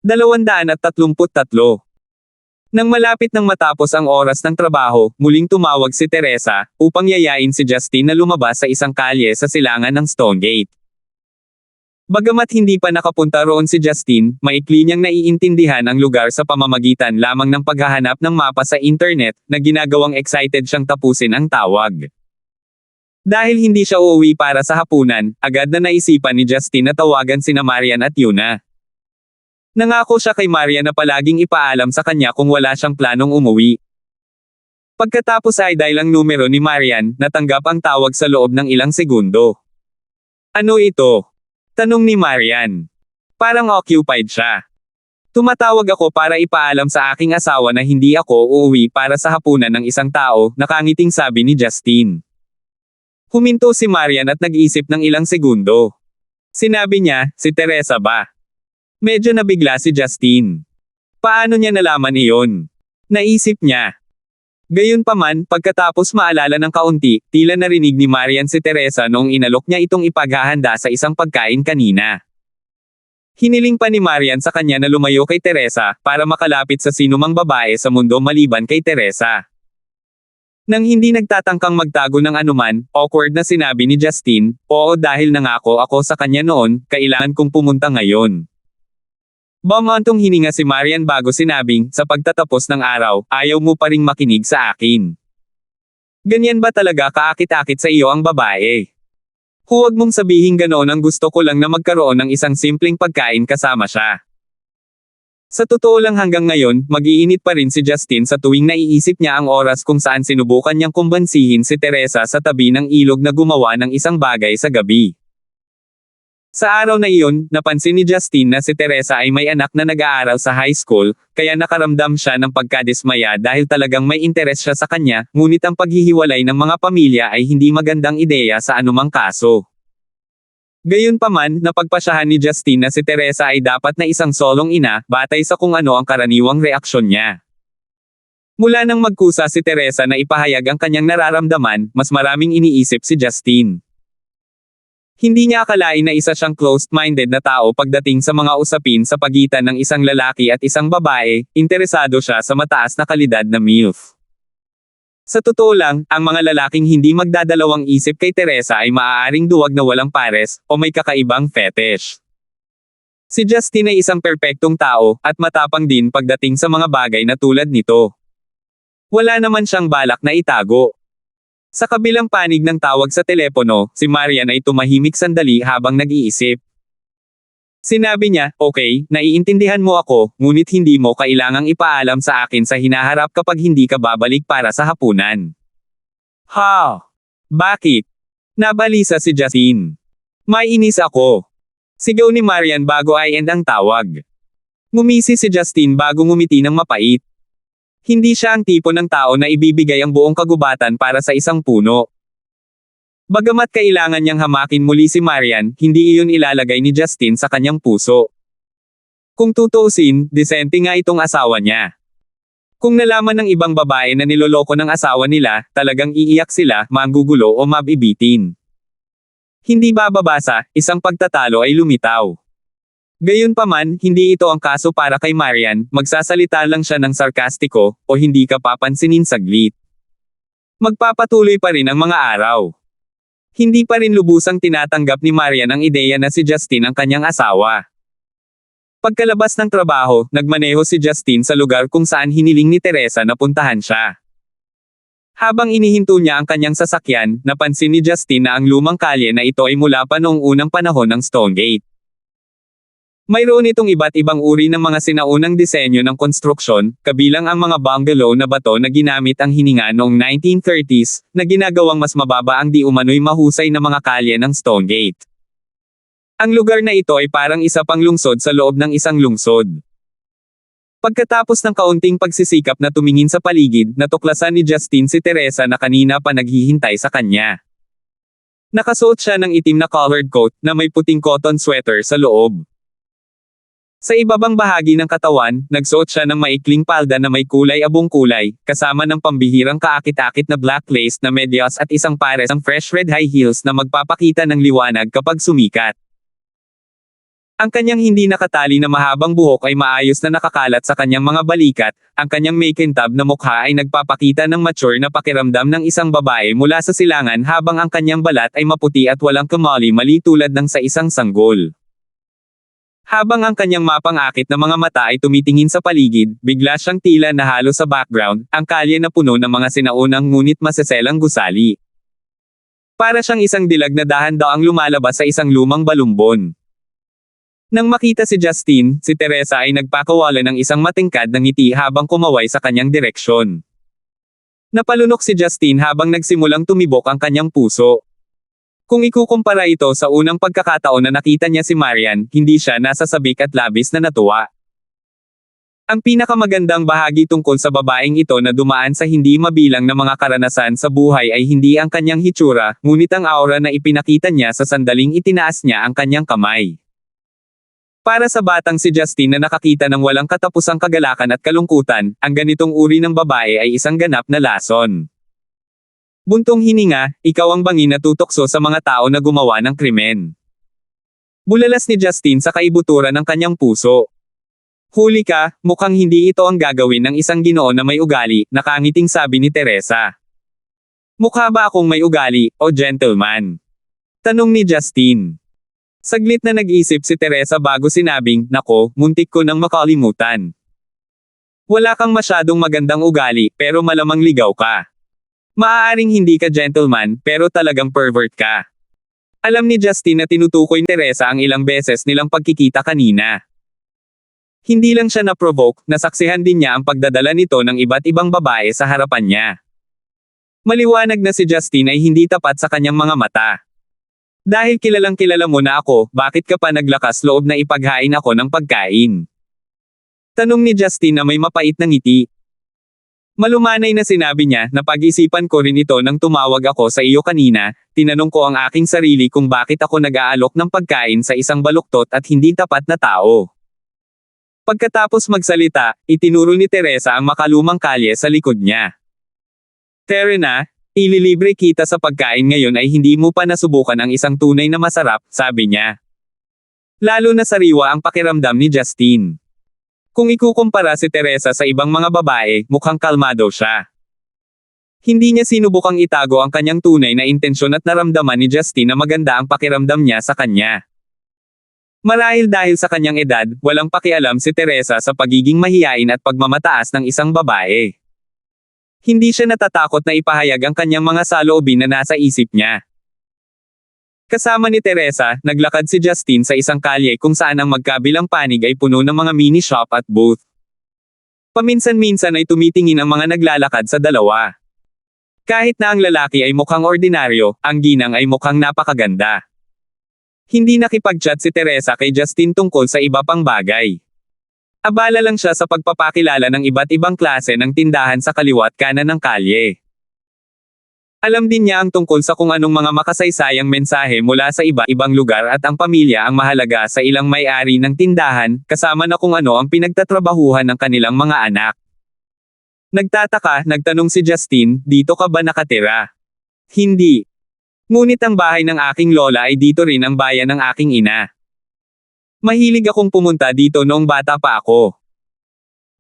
233. Nang malapit nang matapos ang oras ng trabaho, muling tumawag si Teresa, upang yayain si Justine na lumabas sa isang kalye sa silangan ng Stonegate. Bagamat hindi pa nakapunta roon si Justine, maikli niyang naiintindihan ang lugar sa pamamagitan lamang ng paghahanap ng mapa sa internet, na ginagawang excited siyang tapusin ang tawag. Dahil hindi siya uuwi para sa hapunan, agad na naisipan ni Justine na tawagan sina Marian at Yuna. Nangako siya kay Marian na palaging ipaalam sa kanya kung wala siyang planong umuwi. Pagkatapos ay dial ang numero ni Marian, natanggap ang tawag sa loob ng ilang segundo. "Ano ito?" tanong ni Marian. Parang occupied siya. "Tumatawag ako para ipaalam sa aking asawa na hindi ako uuwi para sa hapunan ng isang tao," nakangiting sabi ni Justine. Huminto si Marian at nag-isip ng ilang segundo. Sinabi niya, si Teresa ba? Medyo nabigla si Justine. Paano niya nalaman iyon? Naisip niya. Gayunpaman, pagkatapos maalala ng kaunti, tila narinig ni Marian si Teresa noong inalok niya itong ipaghahanda sa isang pagkain kanina. Hiniling pa ni Marian sa kanya na lumayo kay Teresa, para makalapit sa sinumang babae sa mundo maliban kay Teresa. Nang hindi nagtatangkang magtago ng anuman, awkward na sinabi ni Justine, oo dahil nangako ako sa kanya noon, kailangan kong pumunta ngayon. Bumantong hininga si Marian bago sinabing, sa pagtatapos ng araw, ayaw mo pa ring makinig sa akin. Ganyan ba talaga kaakit-akit sa iyo ang babae? Huwag mong sabihin ganoon, ang gusto ko lang na magkaroon ng isang simpleng pagkain kasama siya. Sa totoo lang hanggang ngayon, mag-iinit pa rin si Justine sa tuwing naiisip niya ang oras kung saan sinubukan niyang kumbansihin si Teresa sa tabi ng ilog na gumawa ng isang bagay sa gabi. Sa araw na iyon, napansin ni Justine na si Teresa ay may anak na nag-aaral sa high school, kaya nakaramdam siya ng pagkadismaya dahil talagang may interes siya sa kanya, ngunit ang paghihiwalay ng mga pamilya ay hindi magandang ideya sa anumang kaso. Gayunpaman, napagpasyahan ni Justine na si Teresa ay dapat na isang solong ina, batay sa kung ano ang karaniwang reaksyon niya. Mula nang magkusa si Teresa na ipahayag ang kanyang nararamdaman, mas maraming iniisip si Justine. Hindi niya akalain na isa siyang closed-minded na tao pagdating sa mga usapin sa pagitan ng isang lalaki at isang babae, interesado siya sa mataas na kalidad na MILF. Sa totoo lang, ang mga lalaking hindi magdadalawang isip kay Teresa ay maaaring duwag na walang pares, o may kakaibang fetish. Si Justine ay isang perpektong tao, at matapang din pagdating sa mga bagay na tulad nito. Wala naman siyang balak na itago. Sa kabilang panig ng tawag sa telepono, si Marian ay tumahimik sandali habang nag-iisip. Sinabi niya, okay, naiintindihan mo ako, ngunit hindi mo kailangang ipaalam sa akin sa hinaharap kapag hindi ka babalik para sa hapunan. Ha? Bakit? Nabalisa si Justine. May inis ako. Sigaw ni Marian bago ay end ang tawag. Ngumisi si Justine bago ngumiti ng mapait. Hindi siya ang tipo ng tao na ibibigay ang buong kagubatan para sa isang puno. Bagamat kailangan niyang hamakin muli si Marian, hindi iyon ilalagay ni Justine sa kanyang puso. Kung tutuusin, disente nga itong asawa niya. Kung nalaman ng ibang babae na niloloko ng asawa nila, talagang iiyak sila, magugulo o mabibitin. Hindi bababasa, isang pagtatalo ay lumitaw. Gayunpaman, hindi ito ang kaso para kay Marian, magsasalita lang siya ng sarkastiko, o hindi ka papansinin saglit. Magpapatuloy pa rin ang mga araw. Hindi pa rin lubusang tinatanggap ni Marian ang ideya na si Justine ang kanyang asawa. Pagkalabas ng trabaho, nagmaneho si Justine sa lugar kung saan hiniling ni Teresa na puntahan siya. Habang inihinto niya ang kanyang sasakyan, napansin ni Justine na ang lumang kalye na ito ay mula pa noong unang panahon ng Stonegate. Mayroon itong iba't ibang uri ng mga sinaunang disenyo ng konstruksyon, kabilang ang mga bungalow na bato na ginamit ang hininga noong 1930s, na ginagawang mas mababa ang di umano'y mahusay na mga kalye ng Stonegate. Ang lugar na ito ay parang isa pang lungsod sa loob ng isang lungsod. Pagkatapos ng kaunting pagsisikap na tumingin sa paligid, natuklasan ni Justine si Teresa na kanina pa naghihintay sa kanya. Nakasuot siya ng itim na colored coat, na may puting cotton sweater sa loob. Sa ibabang bahagi ng katawan, nagsuot siya ng maikling palda na may kulay abong kulay, kasama ng pambihirang kaakit-akit na black lace na medyas at isang pares ng fresh red high heels na magpapakita ng liwanag kapag sumikat. Ang kanyang hindi nakatali na mahabang buhok ay maayos na nakakalat sa kanyang mga balikat, ang kanyang makintab na mukha ay nagpapakita ng mature na pakiramdam ng isang babae mula sa silangan habang ang kanyang balat ay maputi at walang kamali-mali tulad ng sa isang sanggol. Habang ang kanyang mapang-akit na mga mata ay tumitingin sa paligid, bigla siyang tila nahalo sa background, ang kalye na puno ng mga sinaunang ngunit maseselang gusali. Para siyang isang dilag na dahan-daang lumalabas sa isang lumang balumbon. Nang makita si Justine, si Teresa ay nagpakawala ng isang matingkad na ngiti habang kumaway sa kanyang direksyon. Napalunok si Justine habang nagsimulang tumibok ang kanyang puso. Kung ikukumpara ito sa unang pagkakataon na nakita niya si Marian, hindi siya nasasabik at labis na natuwa. Ang pinakamagandang bahagi tungkol sa babaeng ito na dumaan sa hindi mabilang na mga karanasan sa buhay ay hindi ang kanyang hitsura, ngunit ang aura na ipinakita niya sa sandaling itinaas niya ang kanyang kamay. Para sa batang si Justin na nakakita ng walang katapusang kagalakan at kalungkutan, ang ganitong uri ng babae ay isang ganap na lason. Buntong hininga, ikaw ang bangin na tutokso sa mga tao na gumawa ng krimen. Bulalas ni Justin sa kaibuturan ng kanyang puso. Huli ka, mukhang hindi ito ang gagawin ng isang Ginoo na may ugali, nakangiting sabi ni Teresa. Mukha ba akong may ugali, o gentleman? Tanong ni Justin. Saglit na nag-isip si Teresa bago sinabing, nako, muntik ko nang makalimutan. Wala kang masyadong magandang ugali, pero malamang ligaw ka. Maaaring hindi ka gentleman, pero talagang pervert ka. Alam ni Justin na tinutukoy ni Teresa ang ilang beses nilang pagkikita kanina. Hindi lang siya na-provoke, nasaksihan din niya ang pagdadala nito ng iba't ibang babae sa harapan niya. Maliwanag na si Justin ay hindi tapat sa kanyang mga mata. Dahil kilalang kilala mo na ako, bakit ka pa naglakas loob na ipaghain ako ng pagkain? Tanong ni Justin na may mapait na ngiti. Malumanay na sinabi niya na pag-isipan ko rin ito nang tumawag ako sa iyo kanina, tinanong ko ang aking sarili kung bakit ako nag-aalok ng pagkain sa isang baluktot at hindi tapat na tao. Pagkatapos magsalita, itinuro ni Teresa ang makalumang kalye sa likod niya. Terena, ililibre kita sa pagkain ngayon ay hindi mo pa nasubukan ang isang tunay na masarap, sabi niya. Lalo na sariwa ang pakiramdam ni Justin. Kung ikukumpara si Teresa sa ibang mga babae, mukhang kalmado siya. Hindi niya sinubukang itago ang kanyang tunay na intensyon at naramdaman ni Justin na maganda ang pakiramdam niya sa kanya. Marahil dahil sa kanyang edad, walang pakialam si Teresa sa pagiging mahiyain at pagmamataas ng isang babae. Hindi siya natatakot na ipahayag ang kanyang mga saloobin na nasa isip niya. Kasama ni Teresa, naglakad si Justin sa isang kalye kung saan ang magkabilang panig ay puno ng mga mini shop at booth. Paminsan-minsan ay tumitingin ang mga naglalakad sa dalawa. Kahit na ang lalaki ay mukhang ordinaryo, ang ginang ay mukhang napakaganda. Hindi nakipag-chat si Teresa kay Justin tungkol sa iba pang bagay. Abala lang siya sa pagpapakilala ng iba't ibang klase ng tindahan sa kaliwa't kanan ng kalye. Alam din niya ang tungkol sa kung anong mga makasaysayang mensahe mula sa iba-ibang lugar at ang pamilya ang mahalaga sa ilang may-ari ng tindahan, kasama na kung ano ang pinagtatrabahuhan ng kanilang mga anak. Nagtanong si Justin, dito ka ba nakatira? Hindi. Ngunit ang bahay ng aking lola ay dito rin ang bayan ng aking ina. Mahilig akong pumunta dito noong bata pa ako.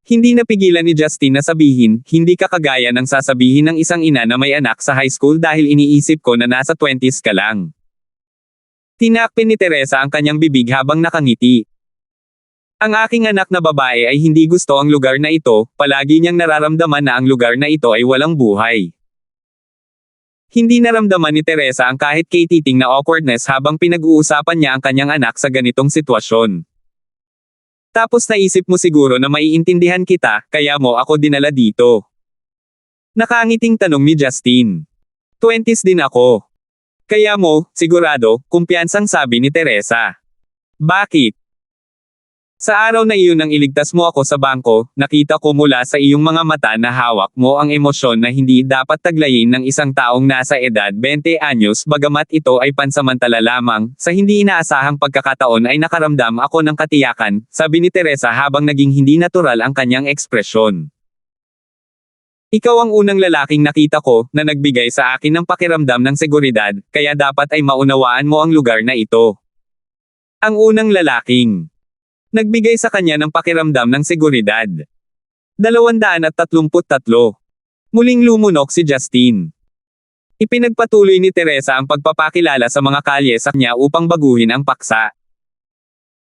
Hindi napigilan ni Justin na sabihin, hindi ka kagaya ng sasabihin ng isang ina na may anak sa high school dahil iniisip ko na nasa 20s ka lang. Tinakpin ni Teresa ang kanyang bibig habang nakangiti. Ang aking anak na babae ay hindi gusto ang lugar na ito, palagi niyang nararamdaman na ang lugar na ito ay walang buhay. Hindi naramdaman ni Teresa ang kahit katiting na awkwardness habang pinag-uusapan niya ang kanyang anak sa ganitong sitwasyon. Tapos naisip mo siguro na maiintindihan kita, kaya mo ako dinala dito. Nakangiting tanong ni Justin. 20s din ako. Kaya mo, sigurado, kumpiyansang sabi ni Teresa. Bakit? Sa araw na iyon nang iligtas mo ako sa bangko, nakita ko mula sa iyong mga mata na hawak mo ang emosyon na hindi dapat taglayin ng isang taong nasa edad 20 anyos bagamat ito ay pansamantala lamang, sa hindi inaasahang pagkakataon ay nakaramdam ako ng katiyakan, sabi ni Teresa habang naging hindi natural ang kanyang ekspresyon. Ikaw ang unang lalaking nakita ko na nagbigay sa akin ng pakiramdam ng seguridad, kaya dapat ay maunawaan mo ang lugar na ito. Ang unang lalaking nagbigay sa kanya ng pakiramdam ng seguridad. 233. Muling lumunok si Justin. Ipinagpatuloy ni Teresa ang pagpapakilala sa mga kalye sa kanya upang baguhin ang paksa.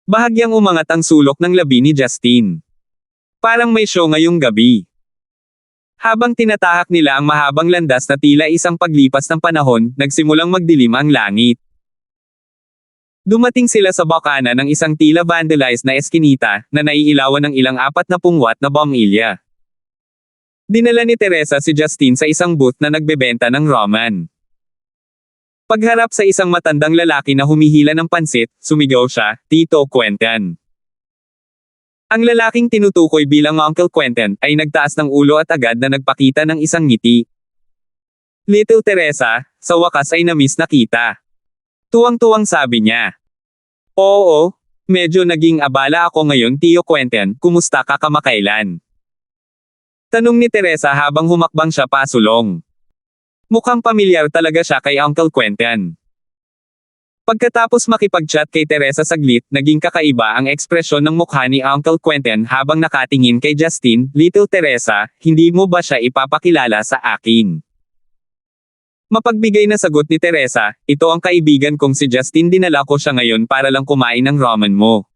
Bahagyang umangat ang sulok ng labi ni Justin. Parang may show ngayong gabi. Habang tinatahak nila ang mahabang landas na tila isang paglipas ng panahon, nagsimulang magdilim ang langit. Dumating sila sa bakana ng isang tila vandalized na eskinita, na naiilawan ng ilang 40 watt na bombilya. Dinala ni Teresa si Justin sa isang booth na nagbebenta ng ramen. Pagharap sa isang matandang lalaki na humihila ng pansit, sumigaw siya, "Tito Quentin." Ang lalaking tinutukoy bilang Uncle Quentin ay nagtaas ng ulo at agad na nagpakita ng isang ngiti. Little Teresa, sa wakas ay na-miss na kita. Tuwang-tuwang sabi niya. Oo, medyo naging abala ako ngayon Tio Quentin, kumusta ka kamakailan? Tanong ni Teresa habang humakbang siya pasulong. Mukhang pamilyar talaga siya kay Uncle Quentin. Pagkatapos makipag-chat kay Teresa saglit, naging kakaiba ang ekspresyon ng mukha ni Uncle Quentin habang nakatingin kay Justin. Little Teresa, hindi mo ba siya ipapakilala sa akin? Mapagbigay na sagot ni Teresa, ito ang kaibigan kong si Justin, dinala ko siya ngayon para lang kumain ng ramen mo.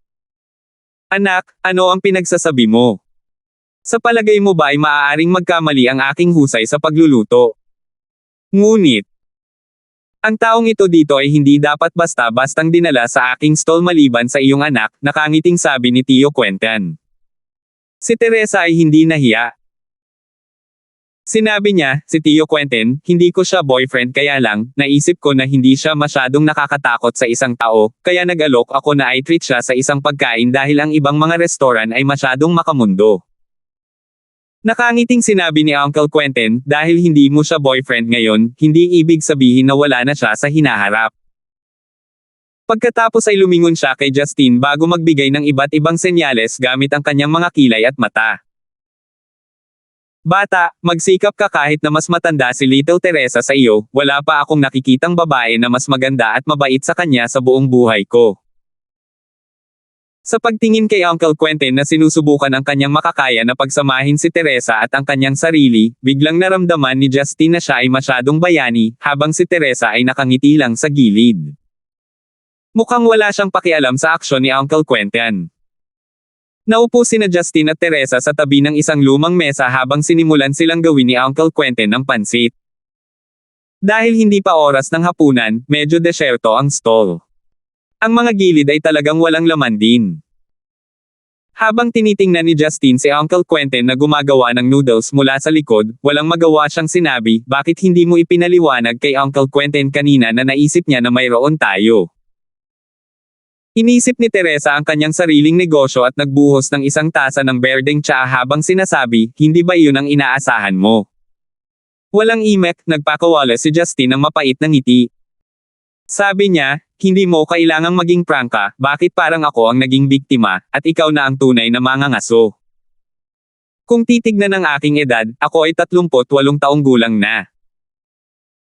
Anak, ano ang pinagsasabi mo? Sa palagay mo ba ay maaaring magkamali ang aking husay sa pagluluto? Ngunit, ang taong ito dito ay hindi dapat basta-bastang dinala sa aking stall maliban sa iyong anak, nakangiting sabi ni Tio Quentin. Si Teresa ay hindi nahiya. Sinabi niya, si Tio Quentin, hindi ko siya boyfriend kaya lang, naisip ko na hindi siya masyadong nakakatakot sa isang tao, kaya nag-alok ako na i-treat siya sa isang pagkain dahil ang ibang mga restoran ay masyadong makamundo. Nakangiting sinabi ni Uncle Quentin, dahil hindi mo siya boyfriend ngayon, hindi ibig sabihin na wala na siya sa hinaharap. Pagkatapos ay lumingon siya kay Justin bago magbigay ng iba't ibang senyales gamit ang kanyang mga kilay at mata. Bata, magsikap ka kahit na mas matanda si Little Teresa sa iyo, wala pa akong nakikitang babae na mas maganda at mabait sa kanya sa buong buhay ko. Sa pagtingin kay Uncle Quentin na sinusubukan ang kanyang makakaya na pagsamahin si Teresa at ang kanyang sarili, biglang naramdaman ni Justin na siya ay masyadong bayani, habang si Teresa ay nakangiti lang sa gilid. Mukhang wala siyang pakialam sa aksyon ni Uncle Quentin. Naupo sina Justin at Teresa sa tabi ng isang lumang mesa habang sinimulan silang gawin ni Uncle Quentin ng pansit. Dahil hindi pa oras ng hapunan, medyo desyerto ang stall. Ang mga gilid ay talagang walang laman din. Habang tinitingnan ni Justin si Uncle Quentin na gumagawa ng noodles mula sa likod, walang magawa siyang sinabi, bakit hindi mo ipinaliwanag kay Uncle Quentin kanina na naisip niya na mayroon tayo? Inisip ni Teresa ang kanyang sariling negosyo at nagbuhos ng isang tasa ng berdeng tsaa habang sinasabi, hindi ba iyon ang inaasahan mo? Walang imek, nagpakawala si Justin ng mapait na ngiti. Sabi niya, hindi mo kailangang maging prangka, bakit parang ako ang naging biktima, at ikaw na ang tunay na mangangaso. Kung titignan ng aking edad, ako ay 38 taong gulang na.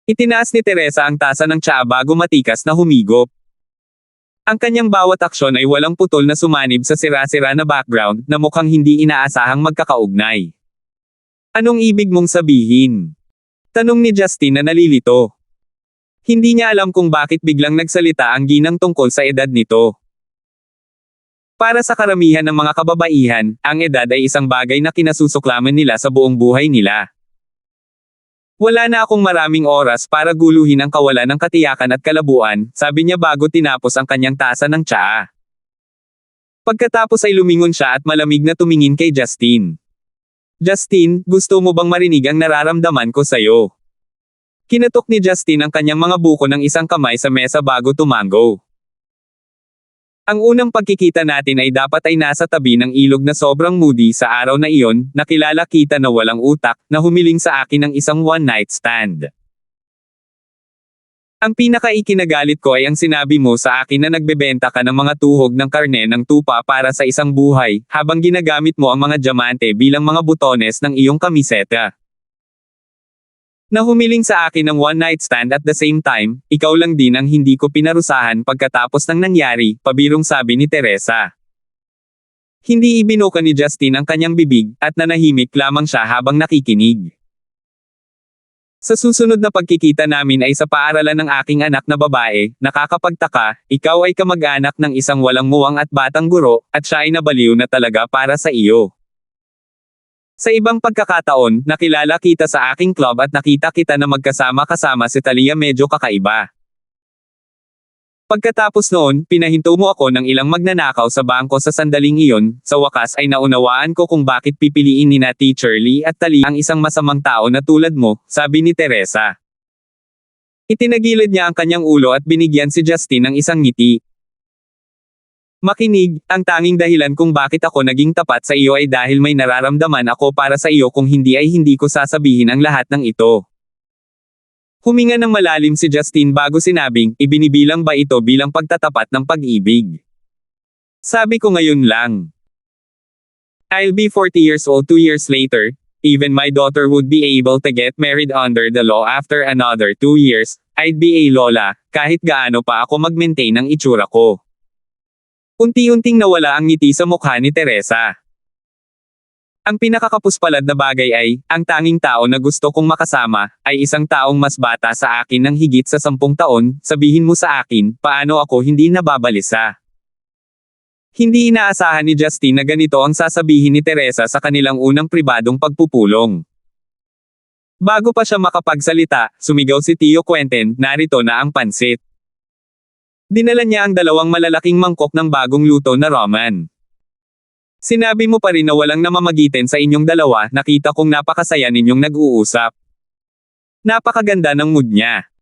Itinaas ni Teresa ang tasa ng tsaa bago matikas na humigop. Ang kanyang bawat aksyon ay walang putol na sumanib sa sira-sira na background na mukhang hindi inaasahang magkakaugnay. Anong ibig mong sabihin? Tanong ni Justin na nalilito. Hindi niya alam kung bakit biglang nagsalita ang ginang tungkol sa edad nito. Para sa karamihan ng mga kababaihan, ang edad ay isang bagay na kinasusuklaman nila sa buong buhay nila. Wala na akong maraming oras para guluhin ang kawalan ng katiyakan at kalabuan, sabi niya bago tinapos ang kanyang tasa ng tsaa. Pagkatapos ay lumingon siya at malamig na tumingin kay Justin. Justin, gusto mo bang marinig ang nararamdaman ko sa'yo? Kinatok ni Justin ang kanyang mga buko ng isang kamay sa mesa bago tumango. Ang unang pagkikita natin ay dapat ay nasa tabi ng ilog na sobrang moody sa araw na iyon, nakilala kita na walang utak, na humiling sa akin ng isang one-night stand. Ang pinaka-ikinagalit ko ay ang sinabi mo sa akin na nagbebenta ka ng mga tuhog ng karne ng tupa para sa isang buhay, habang ginagamit mo ang mga diamante bilang mga butones ng iyong kamiseta. Na humiling sa akin ng one-night stand at the same time, ikaw lang din ang hindi ko pinarusahan pagkatapos ng nangyari, pabirong sabi ni Teresa. Hindi ibinuka ni Justin ang kanyang bibig, at nanahimik lamang siya habang nakikinig. Sa susunod na pagkikita namin ay sa paaralan ng aking anak na babae, nakakapagtaka, ikaw ay kamag-anak ng isang walang muwang at batang guro, at siya ay nabaliw na talaga para sa iyo. Sa ibang pagkakataon, nakilala kita sa aking club at nakita kita na magkasama-kasama si Talia, medyo kakaiba. Pagkatapos noon, pinahinto mo ako ng ilang magnanakaw sa bangko sa sandaling iyon, sa wakas ay naunawaan ko kung bakit pipiliin nina Teacher Lee at Talia ang isang masamang tao na tulad mo, sabi ni Teresa. Itinagilid niya ang kanyang ulo at binigyan si Justin ng isang ngiti. Makinig, ang tanging dahilan kung bakit ako naging tapat sa iyo ay dahil may nararamdaman ako para sa iyo, kung hindi ay hindi ko sasabihin ang lahat ng ito. Huminga ng malalim si Justine bago sinabing, ibinibilang ba ito bilang pagtatapat ng pag-ibig? Sabi ko ngayon lang. I'll be 40 years old 2 years later. Even my daughter would be able to get married under the law after another 2 years. I'd be a lola, kahit gaano pa ako mag-maintain ng itsura ko. Unti-unting nawala ang ngiti sa mukha ni Teresa. Ang pinakakapuspalad na bagay ay, ang tanging tao na gusto kong makasama, ay isang taong mas bata sa akin ng higit sa 10 taon, sabihin mo sa akin, paano ako hindi nababalisa? Hindi inaasahan ni Justine na ganito ang sasabihin ni Teresa sa kanilang unang pribadong pagpupulong. Bago pa siya makapagsalita, sumigaw si Tio Quentin, narito na ang pansit. Dinala niya ang 2 malalaking mangkok ng bagong luto na ramen. Sinabi mo pa rin na walang namamagitan sa inyong dalawa, nakita kong napakasaya ninyong nag-uusap. Napakaganda ng mood niya.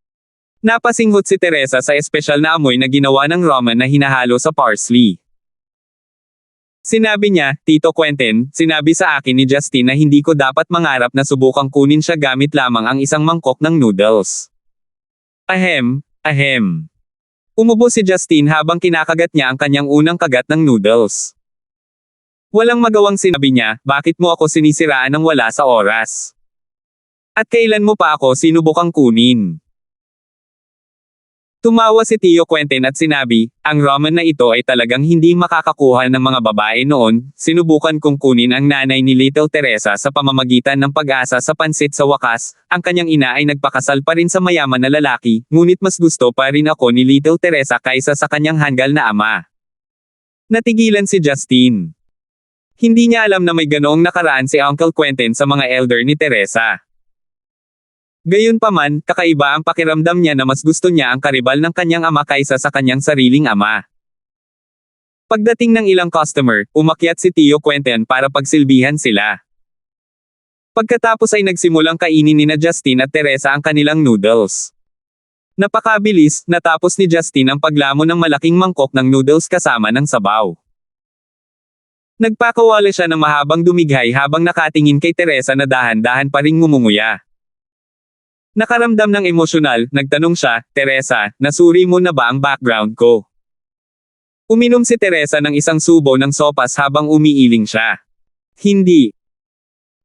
Napasinghot si Teresa sa espesyal na amoy na ginawa ng ramen na hinahalo sa parsley. Sinabi niya, Tito Quentin, sinabi sa akin ni Justine na hindi ko dapat mangarap na subukang kunin siya gamit lamang ang isang mangkok ng noodles. Ahem, ahem. Umubo si Justine habang kinakagat niya ang kanyang unang kagat ng noodles. Walang magawang sinabi niya, bakit mo ako sinisiraan ng wala sa oras? At kailan mo pa ako sinubukang kunin? Tumawa si Tio Quentin at sinabi, ang ramen na ito ay talagang hindi makakakuha ng mga babae noon, sinubukan kong kunin ang nanay ni Little Teresa sa pamamagitan ng pag-asa sa pansit sa wakas, ang kanyang ina ay nagpakasal pa rin sa mayaman na lalaki, ngunit mas gusto pa rin ako ni Little Teresa kaysa sa kanyang hanggal na ama. Natigilan si Justine. Hindi niya alam na may ganoong nakaraan si Uncle Quentin sa mga elder ni Teresa. Gayunpaman, kakaiba ang pakiramdam niya na mas gusto niya ang karibal ng kanyang ama kaysa sa kanyang sariling ama. Pagdating ng ilang customer, umakyat si Tio Quentin para pagsilbihan sila. Pagkatapos ay nagsimulang kainin ni Justine at Teresa ang kanilang noodles. Napakabilis, natapos ni Justine ang paglamon ng malaking mangkok ng noodles kasama ng sabaw. Nagpakawala siya ng mahabang dumighay habang nakatingin kay Teresa na dahan-dahan pa ring ngumunguya. Nakaramdam ng emosyonal, nagtanong siya, Teresa, nasuri mo na ba ang background ko? Uminom si Teresa ng isang subo ng sopas habang umiiling siya. Hindi.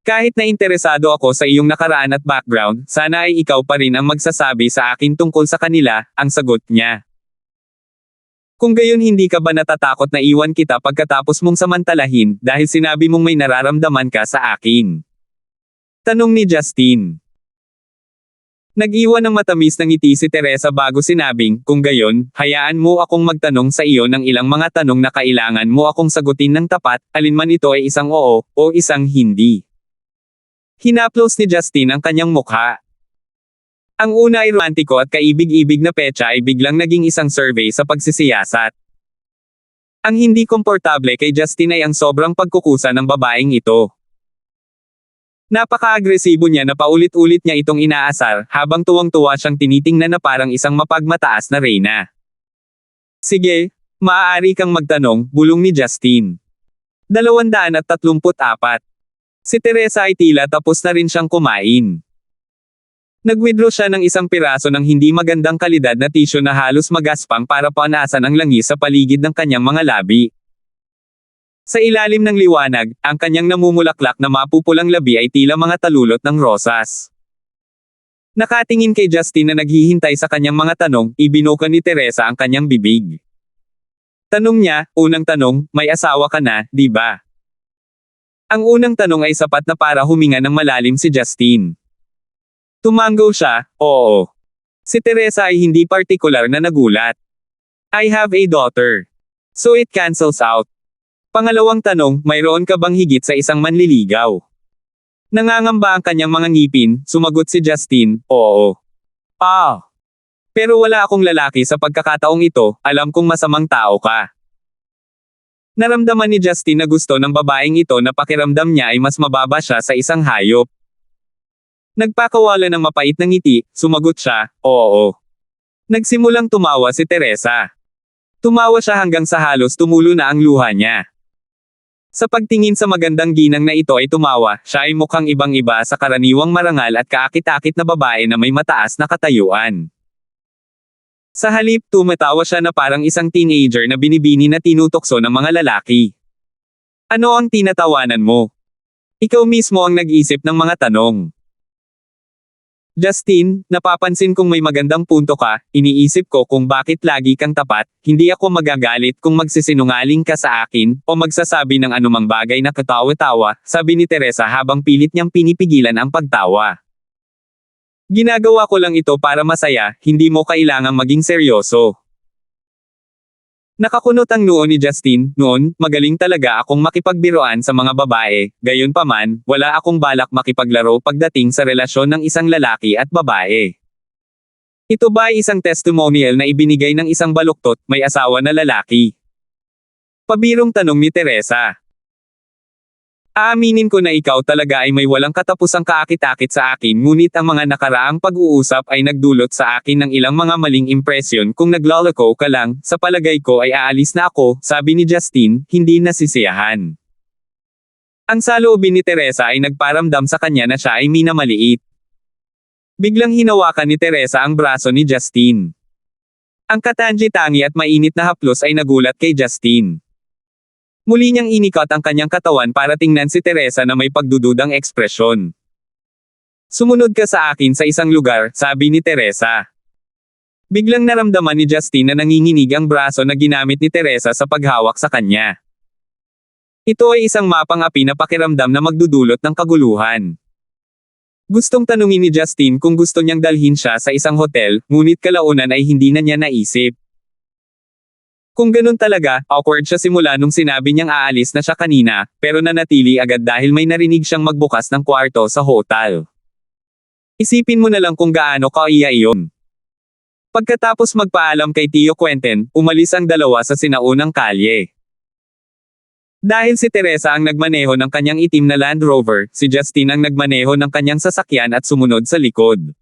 Kahit na interesado ako sa iyong nakaraan at background, sana ay ikaw pa rin ang magsasabi sa akin tungkol sa kanila, ang sagot niya. Kung gayon hindi ka ba natatakot na iwan kita pagkatapos mong samantalahin, dahil sinabi mong may nararamdaman ka sa akin? Tanong ni Justine. Nag-iwan ng matamis na ngiti si Teresa bago sinabing, kung gayon, hayaan mo akong magtanong sa iyo ng ilang mga tanong na kailangan mo akong sagutin ng tapat, alinman ito ay isang oo, o isang hindi. Hinaplos ni Justine ang kanyang mukha. Ang una ay romantiko at kaibig-ibig na petsa ay biglang naging isang survey sa pagsisiyasat. Ang hindi komportable kay Justine ay ang sobrang pagkukusa ng babaeng ito. Napaka-agresibo niya na paulit-ulit niya itong inaasar, habang tuwang-tuwa siyang tinitingnan na parang isang mapagmataas na reyna. Sige, maaari kang magtanong, bulong ni Justine. 234. Si Teresa ay tila tapos na rin siyang kumain. Nag-withdraw siya ng isang piraso ng hindi magandang kalidad na tissue na halos magaspang para panasan ang langis sa paligid ng kanyang mga labi. Sa ilalim ng liwanag, ang kanyang namumulaklak na mapupulang labi ay tila mga talulot ng rosas. Nakatingin kay Justine na naghihintay sa kanyang mga tanong, ibinuka ni Teresa ang kanyang bibig. Tanong niya, unang tanong, may asawa ka na, di ba? Ang unang tanong ay sapat na para huminga ng malalim si Justine. Tumango siya, oo. Si Teresa ay hindi partikular na nagulat. I have a daughter. So it cancels out. Pangalawang tanong, mayroon ka bang higit sa isang manliligaw? Nangangamba ang kanyang mga ngipin, sumagot si Justine, oo. Pero wala akong lalaki sa pagkakataong ito, alam kong masamang tao ka. Naramdaman ni Justine na gusto ng babaeng ito na pakiramdam niya ay mas mababa siya sa isang hayop. Nagpakawala ng mapait na ngiti, sumagot siya, oo. Nagsimulang tumawa si Teresa. Tumawa siya hanggang sa halos tumulo na ang luha niya. Sa pagtingin sa magandang ginang na ito ay tumawa, siya ay mukhang ibang-iba sa karaniwang marangal at kaakit-akit na babae na may mataas na katayuan. Sa halip, tumatawa siya na parang isang teenager na binibini na tinutokso ng mga lalaki. Ano ang tinatawanan mo? Ikaw mismo ang nag-isip ng mga tanong. Justin, napapansin kong may magandang punto ka, iniisip ko kung bakit lagi kang tapat, hindi ako magagalit kung magsisinungaling ka sa akin, o magsasabi ng anumang bagay na katawa-tawa, sabi ni Teresa habang pilit niyang pinipigilan ang pagtawa. Ginagawa ko lang ito para masaya, hindi mo kailangang maging seryoso. Nakakunot ang noo ni Justin, noon, magaling talaga akong makipagbiruan sa mga babae, gayunpaman, wala akong balak makipaglaro pagdating sa relasyon ng isang lalaki at babae. Ito ba ay isang testimonial na ibinigay ng isang baluktot, may asawa na lalaki? Pabirong tanong ni Teresa. Aaminin ko na ikaw talaga ay may walang katapusang kaakit-akit sa akin ngunit ang mga nakaraang pag-uusap ay nagdulot sa akin ng ilang mga maling impresyon kung naglalako ka lang, sa palagay ko ay aalis na ako, sabi ni Justin, hindi nasisiyahan. Ang saloobin ni Teresa ay nagparamdam sa kanya na siya ay minamaliit. Biglang hinawakan ni Teresa ang braso ni Justin. Ang katangi-tangi at mainit na haplos ay nagulat kay Justin. Muli niyang inikot ang kanyang katawan para tingnan si Teresa na may pagdududang ekspresyon. Sumunod ka sa akin sa isang lugar, sabi ni Teresa. Biglang naramdaman ni Justin na nanginginig ang braso na ginamit ni Teresa sa paghawak sa kanya. Ito ay isang mapang-api na pakiramdam na magdudulot ng kaguluhan. Gustong tanungin ni Justin kung gusto niyang dalhin siya sa isang hotel, ngunit kalaunan ay hindi na niya naisip. Kung ganun talaga, awkward siya simula nung sinabi niyang aalis na siya kanina, pero nanatili agad dahil may narinig siyang magbukas ng kwarto sa hotel. Isipin mo na lang kung gaano kaiya iyon. Pagkatapos magpaalam kay Tio Quentin, umalis ang dalawa sa sinaunang kalye. Dahil si Teresa ang nagmaneho ng kanyang itim na Land Rover, si Justin ang nagmaneho ng kanyang sasakyan at sumunod sa likod.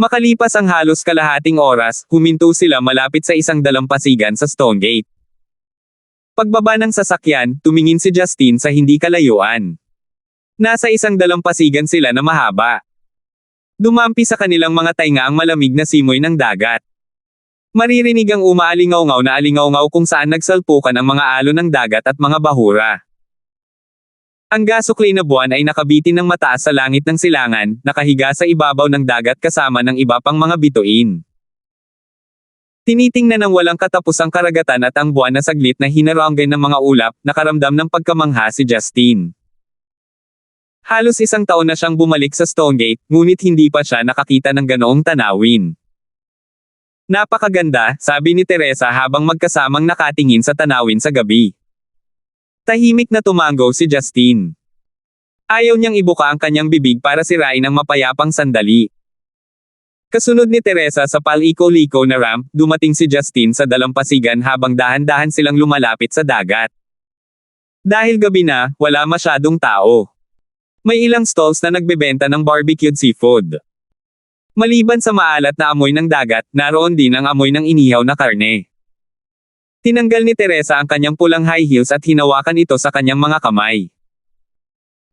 Makalipas ang halos kalahating oras, huminto sila malapit sa isang dalampasigan sa Stonegate. Pagbaba ng sasakyan, tumingin si Justin sa hindi kalayuan. Nasa isang dalampasigan sila na mahaba. Dumampi sa kanilang mga tainga ang malamig na simoy ng dagat. Maririnig ang umaalingaw-ngaw na alingaw-ngaw kung saan nagsalpukan ang mga alon ng dagat at mga bahura. Ang gasuklay na buwan ay nakabitin ng mataas sa langit ng silangan, nakahiga sa ibabaw ng dagat kasama ng iba pang mga bituin. Tinitingnan ng walang katapusang karagatan at ang buwan na saglit na hinaranggay ng mga ulap, nakaramdam ng pagkamangha si Justin. Halos isang taon na siyang bumalik sa Stonegate, ngunit hindi pa siya nakakita ng ganoong tanawin. Napakaganda, sabi ni Teresa habang magkasamang nakatingin sa tanawin sa gabi. Tahimik na tumango si Justin. Ayaw niyang ibuka ang kanyang bibig para sirain ang mapayapang sandali. Kasunod ni Teresa sa paliko-liko na ramp, dumating si Justin sa dalampasigan habang dahan-dahan silang lumalapit sa dagat. Dahil gabi na, wala masyadong tao. May ilang stalls na nagbebenta ng barbecued seafood. Maliban sa maalat na amoy ng dagat, naroon din ang amoy ng inihaw na karne. Tinanggal ni Teresa ang kanyang pulang high heels at hinawakan ito sa kanyang mga kamay.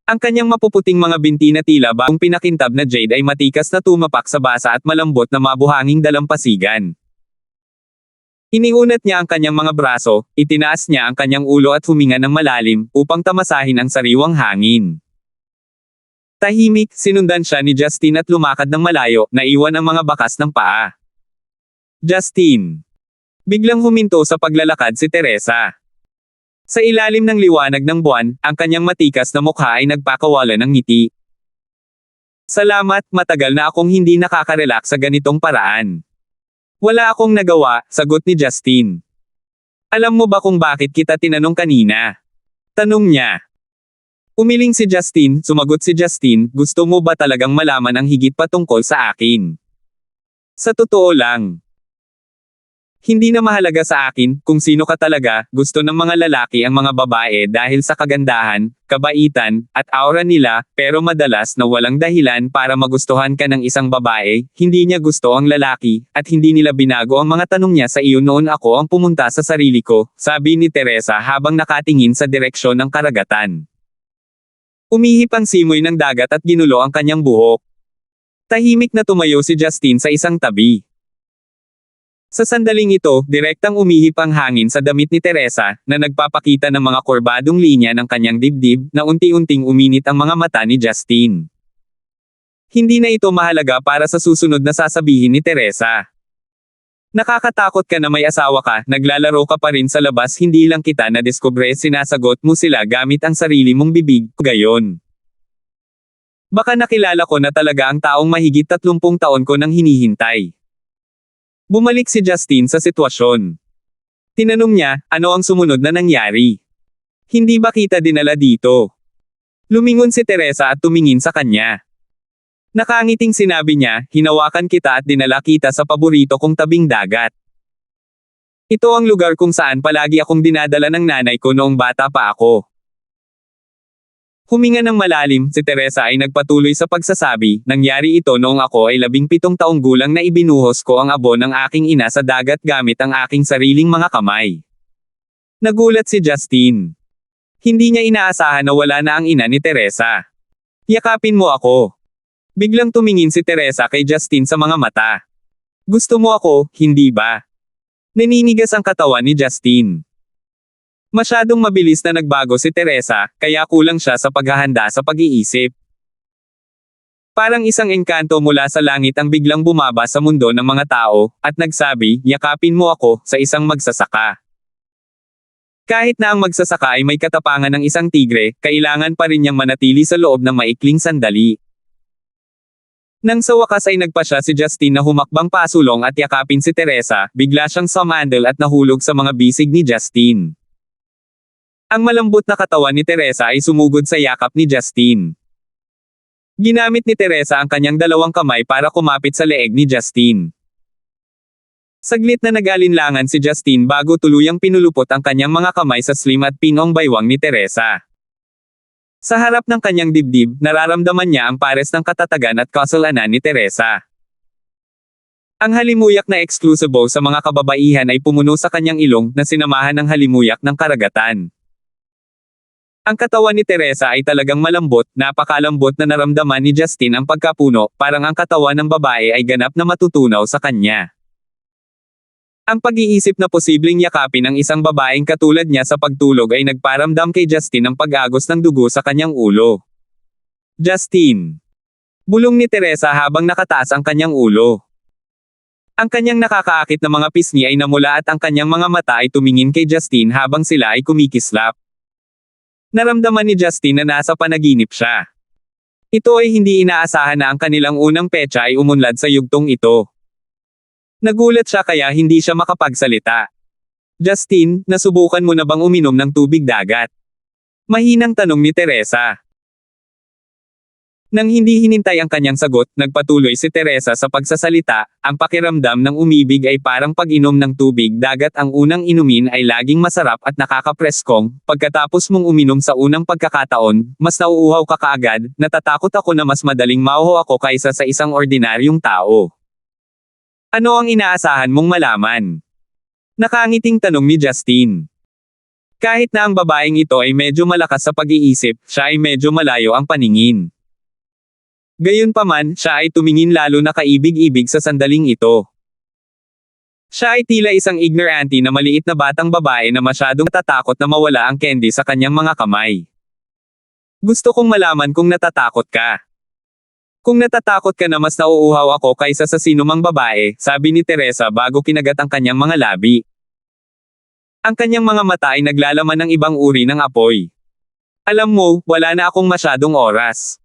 Ang kanyang mapuputing mga binti na tila bagong pinakintab na jade ay matikas na tumapak sa basa at malambot na mabuhanging dalampasigan. Iniunat niya ang kanyang mga braso, itinaas niya ang kanyang ulo at huminga ng malalim, upang tamasahin ang sariwang hangin. Tahimik, sinundan siya ni Justin at lumakad ng malayo, naiwan ang mga bakas ng paa. Justin. Biglang huminto sa paglalakad si Teresa. Sa ilalim ng liwanag ng buwan, ang kanyang matikas na mukha ay nagpakawala ng ngiti. Salamat, matagal na akong hindi nakaka-relax sa ganitong paraan. Wala akong nagawa, sagot ni Justin. Alam mo ba kung bakit kita tinanong kanina? Tanong niya. Umiling si Justin, sumagot si Justin, gusto mo ba talagang malaman ang higit pa tungkol sa akin? Sa totoo lang. Hindi na mahalaga sa akin kung sino ka talaga, gusto ng mga lalaki ang mga babae dahil sa kagandahan, kabaitan, at aura nila, pero madalas na walang dahilan para magustuhan ka ng isang babae, hindi niya gusto ang lalaki, at hindi nila binago ang mga tanong niya sa iyo noon ako ang pumunta sa sarili ko, sabi ni Teresa habang nakatingin sa direksyon ng karagatan. Umihip ang simoy ng dagat at ginulo ang kanyang buhok. Tahimik na tumayo si Justine sa isang tabi. Sa sandaling ito, direktang umihip ang hangin sa damit ni Teresa, na nagpapakita ng mga kurbadong linya ng kanyang dibdib, na unti-unting uminit ang mga mata ni Justine. Hindi na ito mahalaga para sa susunod na sasabihin ni Teresa. Nakakatakot ka na may asawa ka, naglalaro ka pa rin sa labas, hindi lang kita na-discover, sinasagot mo sila gamit ang sarili mong bibig, gayon. Baka nakilala ko na talaga ang taong mahigit 30 taon ko nang hinihintay. Bumalik si Justine sa sitwasyon. Tinanong niya, ano ang sumunod na nangyari? Hindi ba kita dinala dito? Lumingon si Teresa at tumingin sa kanya. Nakangiting sinabi niya, hinawakan kita at dinala kita sa paborito kong tabing dagat. Ito ang lugar kung saan palagi akong dinadala ng nanay ko noong bata pa ako. Huminga ng malalim, si Teresa ay nagpatuloy sa pagsasabi, nangyari ito noong ako ay 17 taong gulang na ibinuhos ko ang abo ng aking ina sa dagat gamit ang aking sariling mga kamay. Nagulat si Justine. Hindi niya inaasahan na wala na ang ina ni Teresa. Yakapin mo ako. Biglang tumingin si Teresa kay Justine sa mga mata. Gusto mo ako, hindi ba? Naninigas ang katawan ni Justine. Masyadong mabilis na nagbago si Teresa, kaya kulang siya sa paghahanda sa pag-iisip. Parang isang engkanto mula sa langit ang biglang bumaba sa mundo ng mga tao, at nagsabi, yakapin mo ako, sa isang magsasaka. Kahit na ang magsasaka ay may katapangan ng isang tigre, kailangan pa rin niyang manatili sa loob ng maikling sandali. Nang sa wakas ay nagpasya si Justine na humakbang pasulong at yakapin si Teresa, bigla siyang sumandal at nahulog sa mga bisig ni Justine. Ang malambot na katawan ni Teresa ay sumugod sa yakap ni Justine. Ginamit ni Teresa ang kanyang dalawang kamay para kumapit sa leeg ni Justine. Saglit na nag-alinlangan si Justine bago tuluyang pinulupot ang kanyang mga kamay sa slim at pinong baywang ni Teresa. Sa harap ng kanyang dibdib, nararamdaman niya ang pares ng katatagan at kasalanan ni Teresa. Ang halimuyak na eksklusibo sa mga kababaihan ay pumuno sa kanyang ilong na sinamahan ng halimuyak ng karagatan. Ang katawan ni Teresa ay talagang malambot, napakalambot na naramdaman ni Justine ang pagkapuno, parang ang katawan ng babae ay ganap na matutunaw sa kanya. Ang pag-iisip na posibleng yakapin ang isang babaeng katulad niya sa pagtulog ay nagparamdam kay Justine ng pag-agos ng dugo sa kanyang ulo. Justine. Bulong ni Teresa habang nakataas ang kanyang ulo. Ang kanyang nakakaakit na mga pisngi ay namula at ang kanyang mga mata ay tumingin kay Justine habang sila ay kumikislap. Naramdaman ni Justine na nasa panaginip siya. Ito ay hindi inaasahan na ang kanilang unang petsa ay umunlad sa yugtong ito. Nagulat siya kaya hindi siya makapagsalita. Justine, nasubukan mo na bang uminom ng tubig dagat? Mahinang tanong ni Teresa. Nang hindi hinintay ang kanyang sagot, nagpatuloy si Teresa sa pagsasalita, ang pakiramdam ng umibig ay parang pag-inom ng tubig dagat, ang unang inumin ay laging masarap at nakakapreskong, pagkatapos mong uminom sa unang pagkakataon, mas nauuhaw ka kaagad, natatakot ako na mas madaling mauho ako kaysa sa isang ordinaryong tao. Ano ang inaasahan mong malaman? Nakangiting tanong ni Justine. Kahit na ang babaeng ito ay medyo malakas sa pag-iisip, siya ay medyo malayo ang paningin. Gayunpaman, siya ay tumingin lalo na kaibig-ibig sa sandaling ito. Siya ay tila isang ignorante na maliit na batang babae na masyadong natatakot na mawala ang candy sa kanyang mga kamay. Gusto kong malaman kung natatakot ka. Kung natatakot ka na mas nauuhaw ako kaysa sa sinumang babae, sabi ni Teresa bago kinagat ang kanyang mga labi. Ang kanyang mga mata ay naglalaman ng ibang uri ng apoy. Alam mo, wala na akong masyadong oras.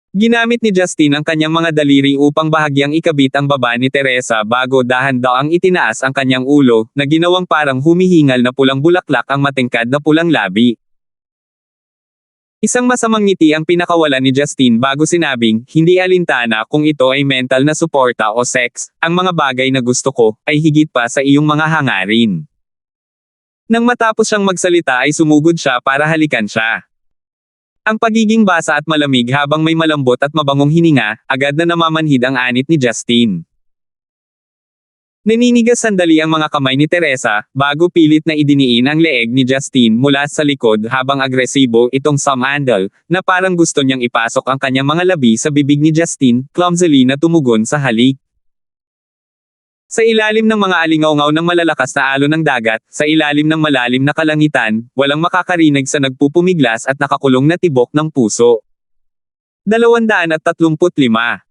Ginamit ni Justine ang kanyang mga daliri upang bahagyang ikabit ang baba ni Teresa bago dahan-daang itinaas ang kanyang ulo, na ginawang parang humihingal na pulang bulaklak ang matingkad na pulang labi. Isang masamang ngiti ang pinakawalan ni Justine bago sinabing, hindi alintana kung ito ay mental na suporta o sex, ang mga bagay na gusto ko, ay higit pa sa iyong mga hangarin. Nang matapos siyang magsalita ay sumugod siya para halikan siya. Ang pagiging basa at malamig habang may malambot at mabangong hininga, agad na namamanhid ang anit ni Justine. Naninigas sandali ang mga kamay ni Teresa, bago pilit na idiniin ang leeg ni Justine mula sa likod habang agresibo itong sumandal, na parang gusto niyang ipasok ang kanyang mga labi sa bibig ni Justine, clumsily na tumugon sa halik. Sa ilalim ng mga alingawngaw ng malalakas na alon ng dagat, sa ilalim ng malalim na kalangitan, walang makakarinig sa nagpupumiglas at nakakulong na tibok ng puso. 235.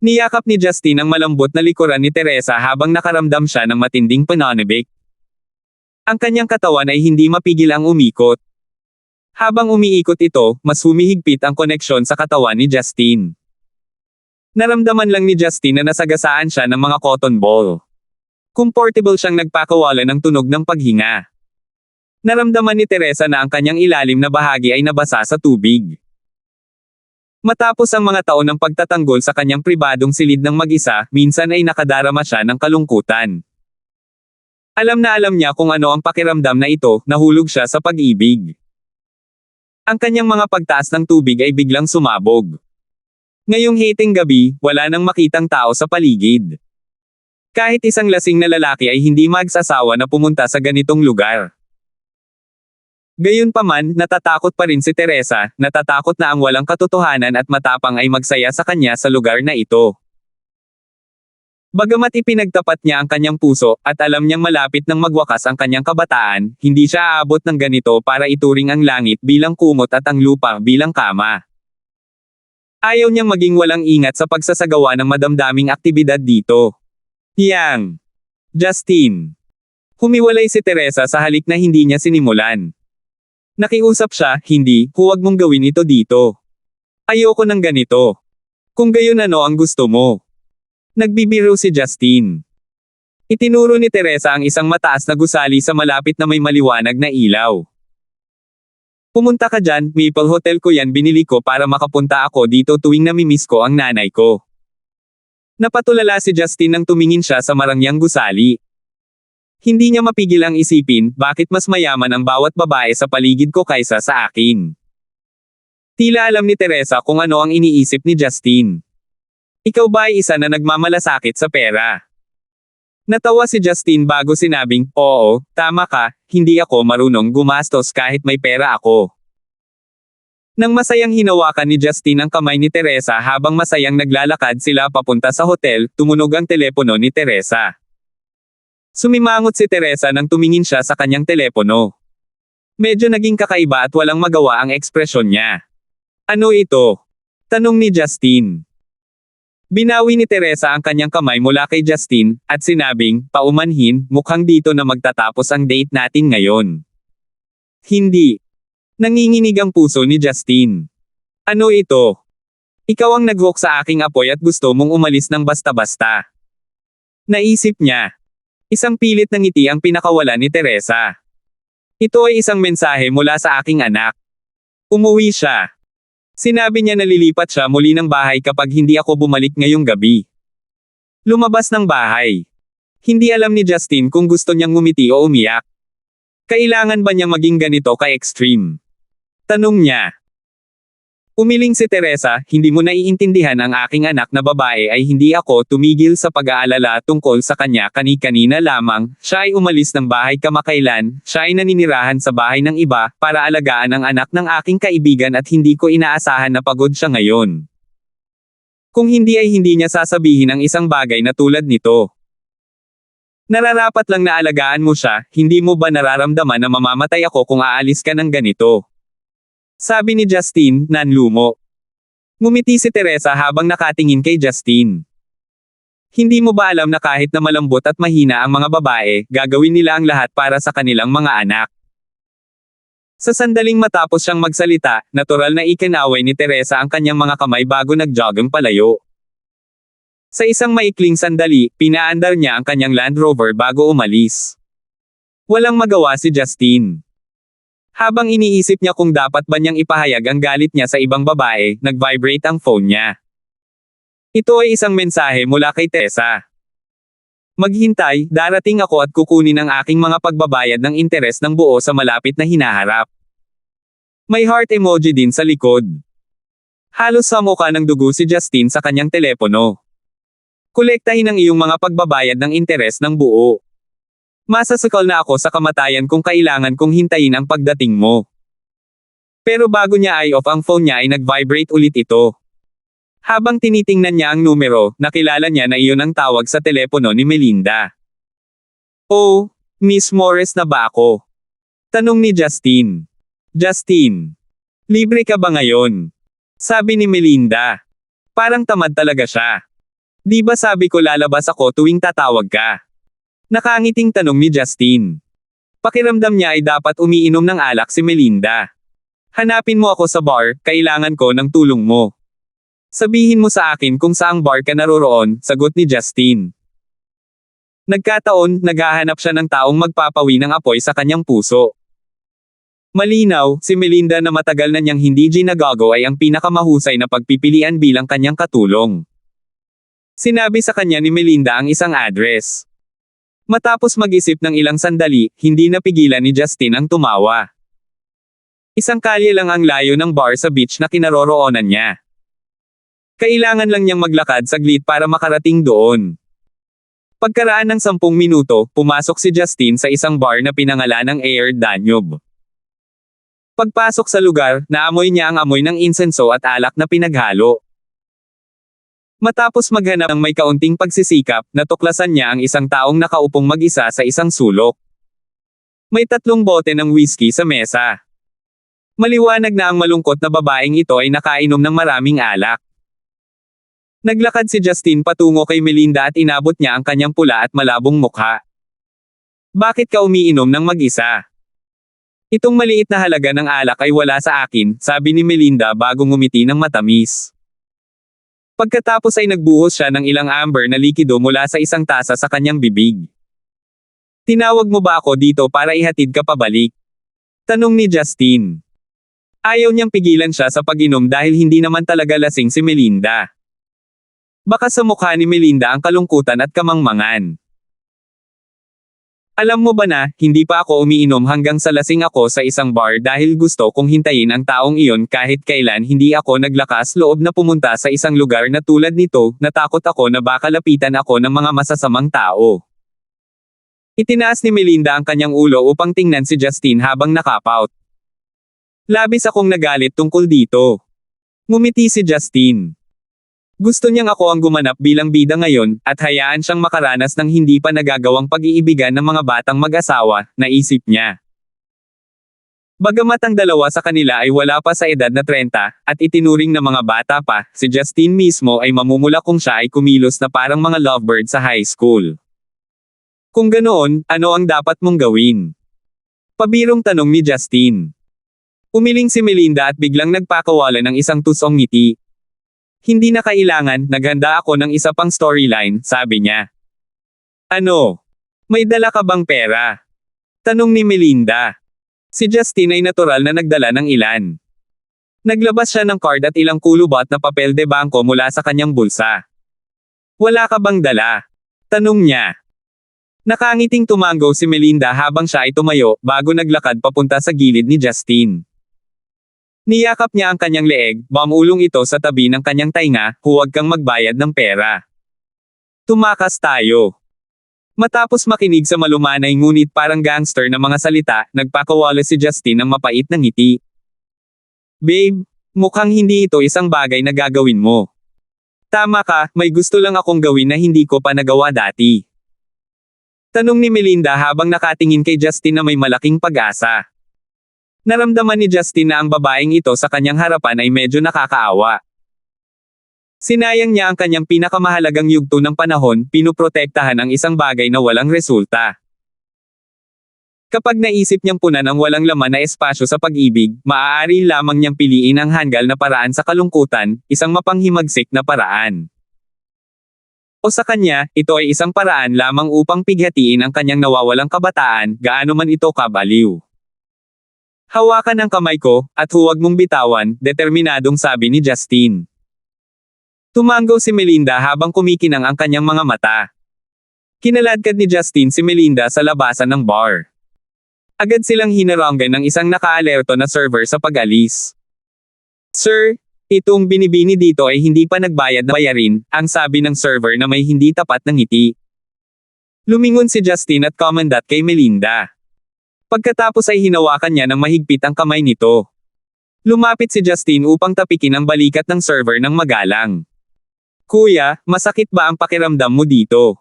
Niyakap ni Justine ang malambot na likuran ni Teresa habang nakaramdam siya ng matinding pananabik. Ang kanyang katawan ay hindi mapigil ang umikot. Habang umiikot ito, mas humihigpit ang koneksyon sa katawan ni Justine. Naramdaman lang ni Justine na nasagasaan siya ng mga cotton ball. Comfortable siyang nagpakawala ng tunog ng paghinga. Naramdaman ni Teresa na ang kanyang ilalim na bahagi ay nabasa sa tubig. Matapos ang mga taon ng pagtatanggol sa kanyang pribadong silid ng mag-isa, minsan ay nakadarama siya ng kalungkutan. Alam na alam niya kung ano ang pakiramdam na ito, nahulog siya sa pag-ibig. Ang kanyang mga pagtaas ng tubig ay biglang sumabog. Ngayong hiting gabi, wala nang makitang tao sa paligid. Kahit isang lasing na lalaki ay hindi magsasawa na pumunta sa ganitong lugar. Gayunpaman, natatakot pa rin si Teresa, natatakot na ang walang katotohanan at matapang ay magsaya sa kanya sa lugar na ito. Bagamat ipinagtapat niya ang kanyang puso, at alam niyang malapit nang magwakas ang kanyang kabataan, hindi siya aabot ng ganito para ituring ang langit bilang kumot at ang lupa bilang kama. Ayaw niyang maging walang ingat sa pagsasagawa ng madamdaming aktibidad dito. Justine. Humiwalay si Teresa sa halik na hindi niya sinimulan. Nakiusap siya, hindi, huwag mong gawin ito dito. Ayoko ng ganito. Kung gayon ano ang gusto mo. Nagbibiro si Justine. Itinuro ni Teresa ang isang mataas na gusali sa malapit na may maliwanag na ilaw. Pumunta ka dyan, Maple Hotel ko yan, binili ko para makapunta ako dito tuwing namimiss ko ang nanay ko. Napatulala si Justine nang tumingin siya sa marangyang gusali. Hindi niya mapigil ang isipin, bakit mas mayaman ang bawat babae sa paligid ko kaysa sa akin. Tila alam ni Teresa kung ano ang iniisip ni Justine. Ikaw ba ay isa na nagmamalasakit sa pera? Natawa si Justine bago sinabing, oo, tama ka, hindi ako marunong gumastos kahit may pera ako. Nang masayang hinawakan ni Justine ang kamay ni Teresa habang masayang naglalakad sila papunta sa hotel, tumunog ang telepono ni Teresa. Sumimangot si Teresa nang tumingin siya sa kanyang telepono. Medyo naging kakaiba at walang magawa ang ekspresyon niya. Ano ito? Tanong ni Justine. Binawi ni Teresa ang kanyang kamay mula kay Justine, at sinabing, paumanhin, mukhang dito na magtatapos ang date natin ngayon. Hindi. Nanginginig ang puso ni Justine. Ano ito? Ikaw ang nag-hook sa aking apoy at gusto mong umalis ng basta-basta. Naisip niya. Isang pilit na ngiti ang pinakawala ni Teresa. Ito ay isang mensahe mula sa aking anak. Umuwi siya. Sinabi niya na lilipat siya muli ng bahay kapag hindi ako bumalik ngayong gabi. Lumabas ng bahay. Hindi alam ni Justine kung gusto niyang ngumiti o umiyak. Kailangan ba niyang maging ganito ka-extreme? Tanong niya. Umiling si Teresa, hindi mo naiintindihan ang aking anak na babae ay hindi ako tumigil sa pag-aalala tungkol sa kanya kani-kanina lamang, siya ay umalis ng bahay kamakailan, siya ay naninirahan sa bahay ng iba, para alagaan ang anak ng aking kaibigan at hindi ko inaasahan na pagod siya ngayon. Kung hindi ay hindi niya sasabihin ang isang bagay na tulad nito. Nararapat lang na alagaan mo siya, hindi mo ba nararamdaman na mamamatay ako kung aalis ka ng ganito? Sabi ni Justine, nanlumo. Ngumiti si Teresa habang nakatingin kay Justine. Hindi mo ba alam na kahit na malambot at mahina ang mga babae, gagawin nila ang lahat para sa kanilang mga anak? Sa sandaling matapos siyang magsalita, natural na ikinaway ni Teresa ang kanyang mga kamay bago nagjogging palayo. Sa isang maikling sandali, pinaandar niya ang kanyang Land Rover bago umalis. Walang magawa si Justine. Habang iniisip niya kung dapat ba niyang ipahayag ang galit niya sa ibang babae, nag-vibrate ang phone niya. Ito ay isang mensahe mula kay Tessa. Maghintay, darating ako at kukunin ang aking mga pagbabayad ng interes ng buo sa malapit na hinaharap. May heart emoji din sa likod. Halos sa mukha ng dugo si Justin sa kanyang telepono. Kolektahin ang iyong mga pagbabayad ng interes ng buo. Masasakal na ako sa kamatayan kung kailangan kong hintayin ang pagdating mo. Pero bago niya i-off ang phone niya ay nag-vibrate ulit ito. Habang tinitingnan niya ang numero, nakilala niya na iyon ang tawag sa telepono ni Melinda. Oh, Miss Morris na ba ako? Tanong ni Justin. Justin, libre ka ba ngayon? Sabi ni Melinda. Parang tamad talaga siya. Di ba sabi ko lalabas ako tuwing tatawag ka? Nakangiting tanong ni Justin. Pakiramdam niya ay dapat umiinom ng alak si Melinda. Hanapin mo ako sa bar, kailangan ko ng tulong mo. Sabihin mo sa akin kung saang bar ka naroroon, sagot ni Justin. Nagkataon, naghahanap siya ng taong magpapawi ng apoy sa kanyang puso. Malinaw, si Melinda na matagal na niyang hindi ginagago ay ang pinakamahusay na pagpipilian bilang kanyang katulong. Sinabi sa kanya ni Melinda ang isang address. Matapos mag-isip ng ilang sandali, hindi napigilan ni Justin ang tumawa. Isang kalye lang ang layo ng bar sa beach na kinaroroonan niya. Kailangan lang niyang maglakad saglit para makarating doon. Pagkaraan ng 10 minuto, pumasok si Justin sa isang bar na pinangalan ng Air Danube. Pagpasok sa lugar, naamoy niya ang amoy ng insenso at alak na pinaghalo. Matapos maghanap ng may kaunting pagsisikap, natuklasan niya ang isang taong nakaupong mag-isa sa isang sulok. May 3 bote ng whiskey sa mesa. Maliwanag na ang malungkot na babaeng ito ay nakainom ng maraming alak. Naglakad si Justin patungo kay Melinda at inabot niya ang kanyang pula at malabong mukha. Bakit ka umiinom ng mag-isa? Itong maliit na halaga ng alak ay wala sa akin, sabi ni Melinda bago ngumiti ng matamis. Pagkatapos ay nagbuhos siya ng ilang amber na likido mula sa isang tasa sa kanyang bibig. Tinawag mo ba ako dito para ihatid ka pabalik? Tanong ni Justin. Ayaw niyang pigilan siya sa pag-inom dahil hindi naman talaga lasing si Melinda. Baka sa mukha ni Melinda ang kalungkutan at kamangmangan. Alam mo ba na, hindi pa ako umiinom hanggang sa lasing ako sa isang bar dahil gusto kong hintayin ang taong iyon kahit kailan hindi ako naglakas loob na pumunta sa isang lugar na tulad nito, natakot ako na baka lapitan ako ng mga masasamang tao. Itinaas ni Melinda ang kanyang ulo upang tingnan si Justin habang nakapout. Labis akong nagalit tungkol dito. Ngumiti si Justin. Gusto niyang ako ang gumanap bilang bida ngayon, at hayaan siyang makaranas ng hindi pa nagagawang pag-iibigan ng mga batang mag-asawa, naisip niya. Bagamat ang dalawa sa kanila ay wala pa sa edad na 30, at itinuring na mga bata pa, si Justin mismo ay mamumula kung siya ay kumilos na parang mga lovebird sa high school. Kung ganoon, ano ang dapat mong gawin? Pabirong tanong ni Justin. Umiling si Melinda at biglang nagpakawala ng isang tusong ngiti. Hindi na kailangan, naghanda ako ng isa pang storyline, sabi niya. Ano? May dala ka bang pera? Tanong ni Melinda. Si Justin ay natural na nagdala ng ilan. Naglabas siya ng card at ilang kulubot na papel de bangko mula sa kanyang bulsa. Wala ka bang dala? Tanong niya. Nakangiting tumango si Melinda habang siya ay tumayo, bago naglakad papunta sa gilid ni Justin. Niyakap niya ang kanyang leeg, mamulong ito sa tabi ng kanyang tainga, huwag kang magbayad ng pera. Tumakas tayo. Matapos makinig sa malumanay ngunit parang gangster na mga salita, nagpakawala si Justin ng mapait na ngiti. Babe, mukhang hindi ito isang bagay na gagawin mo. Tama ka, may gusto lang akong gawin na hindi ko pa nagawa dati. Tanong ni Melinda habang nakatingin kay Justin na may malaking pag-asa. Naramdaman ni Justin na ang babaeng ito sa kanyang harapan ay medyo nakakaawa. Sinayang niya ang kanyang pinakamahalagang yugto ng panahon, pinuprotektahan ang isang bagay na walang resulta. Kapag naisip niyang punan ang walang laman na espasyo sa pag-ibig, maaari lamang niyang piliin ang hanggal na paraan sa kalungkutan, isang mapanghimagsik na paraan. O sa kanya, ito ay isang paraan lamang upang pighatiin ang kanyang nawawalang kabataan, gaano man ito kabaliw. Hawakan ang kamay ko, at huwag mong bitawan, determinadong sabi ni Justin. Tumango si Melinda habang kumikinang ang kanyang mga mata. Kinaladkad ni Justin si Melinda sa labasan ng bar. Agad silang hinarangan ng isang nakaalerto na server sa pag-alis. Sir, itong binibini dito ay hindi pa nagbayad na bayarin, ang sabi ng server na may hindi tapat na ngiti. Lumingon si Justin at kumandat kay Melinda. Pagkatapos ay hinawakan niya ng mahigpit ang kamay nito. Lumapit si Justin upang tapikin ang balikat ng server ng magalang. Kuya, masakit ba ang pakiramdam mo dito?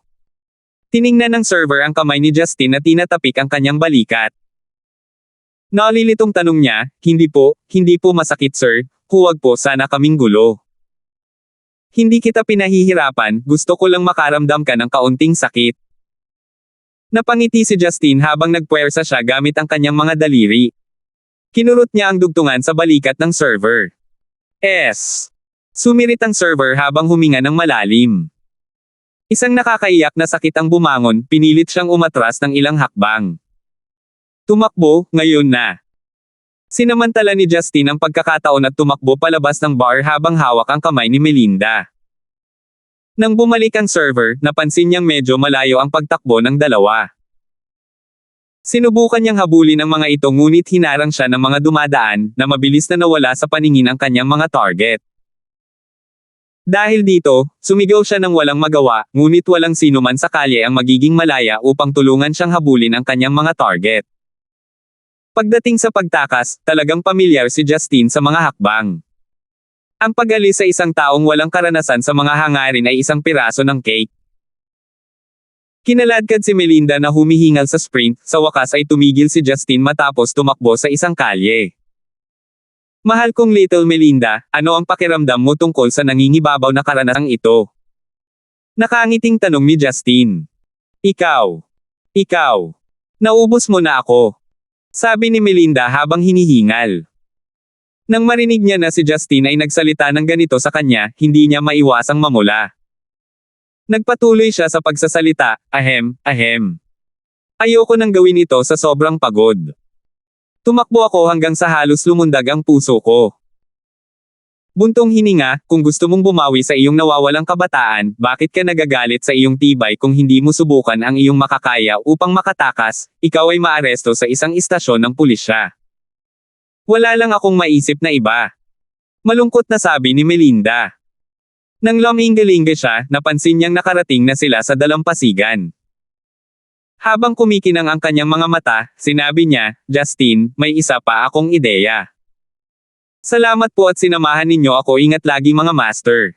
Tiningnan ng server ang kamay ni Justin at tinatapik ang kanyang balikat. Nalilitong tanong niya, hindi po masakit sir, huwag po sana kaming gulo. Hindi kita pinahihirapan, gusto ko lang makaramdam ka ng kaunting sakit. Napangiti si Justin habang nagpuwersa siya gamit ang kanyang mga daliri. Kinurot niya ang dugtungan sa balikat ng server. Sumirit ang server habang huminga ng malalim. Isang nakakaiyak na sakit ang bumangon, pinilit siyang umatras ng ilang hakbang. Tumakbo, ngayon na. Sinamantala ni Justin ang pagkakataon at tumakbo palabas ng bar habang hawak ang kamay ni Melinda. Nang bumalik ang server, napansin niyang medyo malayo ang pagtakbo ng dalawa. Sinubukan niyang habulin ang mga ito ngunit hinarang siya ng mga dumadaan, na mabilis na nawala sa paningin ang kanyang mga target. Dahil dito, sumigaw siya ng walang magawa, ngunit walang sino man sa kalye ang magiging malaya upang tulungan siyang habulin ang kanyang mga target. Pagdating sa pagtakas, talagang pamilyar si Justin sa mga hakbang. Ang pag-alis sa isang taong walang karanasan sa mga hangarin ay isang piraso ng cake. Kinaladkad si Melinda na humihingal sa sprint, sa wakas ay tumigil si Justin matapos tumakbo sa isang kalye. Mahal kong Little Melinda, ano ang pakiramdam mo tungkol sa nangingibabaw na karanasang ito? Nakangiting tanong ni Justin. Ikaw. Naubos mo na ako. Sabi ni Melinda habang hinihingal. Nang marinig niya na si Justin ay nagsalita ng ganito sa kanya, hindi niya maiwasang mamula. Nagpatuloy siya sa pagsasalita, ahem. Ayoko nang gawin ito sa sobrang pagod. Tumakbo ako hanggang sa halos lumundag ang puso ko. Buntong hininga, kung gusto mong bumawi sa iyong nawawalang kabataan, bakit ka nagagalit sa iyong tibay kung hindi mo subukan ang iyong makakaya upang makatakas, ikaw ay maaresto sa isang istasyon ng pulisya. Wala lang akong maisip na iba. Malungkot na sabi ni Melinda. Nang lumingga-lingga siya, napansin niyang nakarating na sila sa dalampasigan. Habang kumikinang ang kanyang mga mata, sinabi niya, Justin, may isa pa akong ideya. Salamat po at sinamahan ninyo ako, ingat lagi mga master.